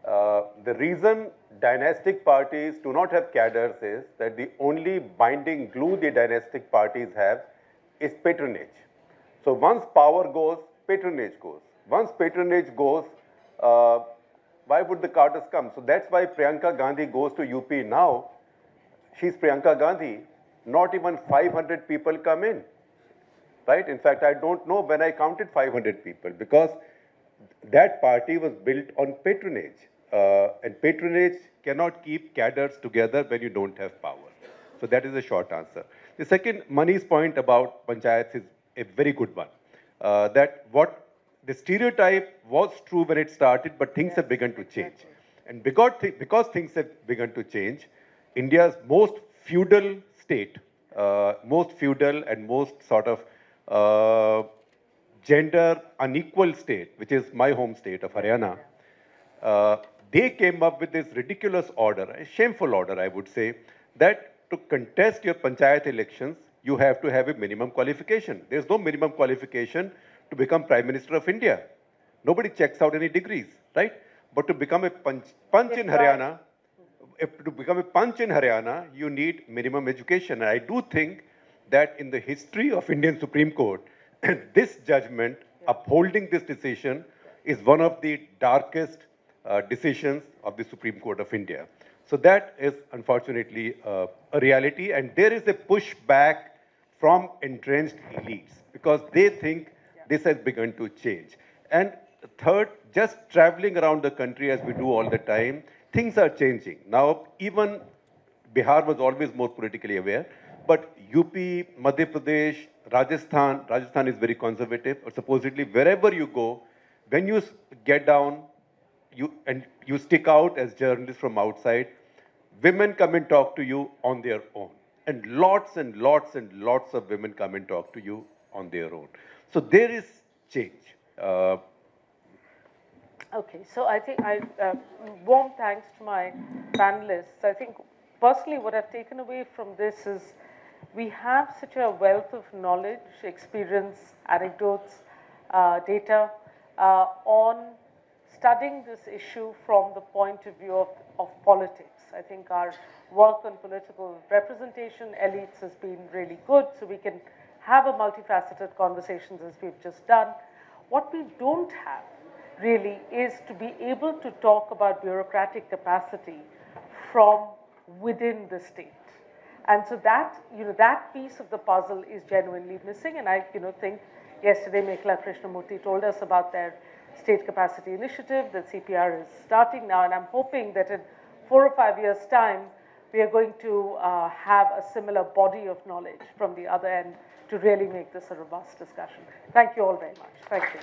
The reason dynastic parties do not have cadres is that the only binding glue the dynastic parties have is patronage. So once power goes, patronage goes. Once patronage goes, why would the cadres come? So that's why Priyanka Gandhi goes to UP now. She's Priyanka Gandhi. Not even 500 people come in. Right? In fact, I don't know when I counted 500 people, because that party was built on patronage. And patronage cannot keep cadres together when you don't have power. So that is the short answer. The second, Mani's point about panchayats is a very good one. That what the stereotype was true when it started, but things have begun to change. And because things have begun to change, India's most feudal state, most feudal and most sort of gender unequal state, which is my home state of Haryana, they came up with this ridiculous order, a shameful order, I would say, that to contest your panchayat elections, you have to have a minimum qualification. There's no minimum qualification to become Prime Minister of India. Nobody checks out any degrees, right? But to become a punch in Haryana, you need minimum education. And I do think that in the history of Indian Supreme Court, this judgment, upholding this decision, is one of the darkest decisions of the Supreme Court of India. So that is unfortunately a reality, and there is a pushback from entrenched elites because they think this has begun to change. And third, just traveling around the country as we do all the time, things are changing. Now, even Bihar was always more politically aware, but UP, Madhya Pradesh, Rajasthan is very conservative, or supposedly wherever you go, when you get down, you stick out as journalists from outside, women come and talk to you on their own. And lots and lots and lots of women come and talk to you on their own. So there is change. Okay, so I think warm thanks to my panelists. I think personally what I've taken away from this is we have such a wealth of knowledge, experience, anecdotes, data on studying this issue from the point of view of politics. I think our work on political representation, elites, has been really good, so we can have a multifaceted conversations as we've just done. What we don't have really is to be able to talk about bureaucratic capacity from within the state. And so that, that piece of the puzzle is genuinely missing. And I, think yesterday Mekhala Krishnamurthy told us about their state capacity initiative that CPR is starting now. And I'm hoping that in 4 or 5 years' time, we are going to have a similar body of knowledge from the other end to really make this a robust discussion. Thank you all very much. Thank you.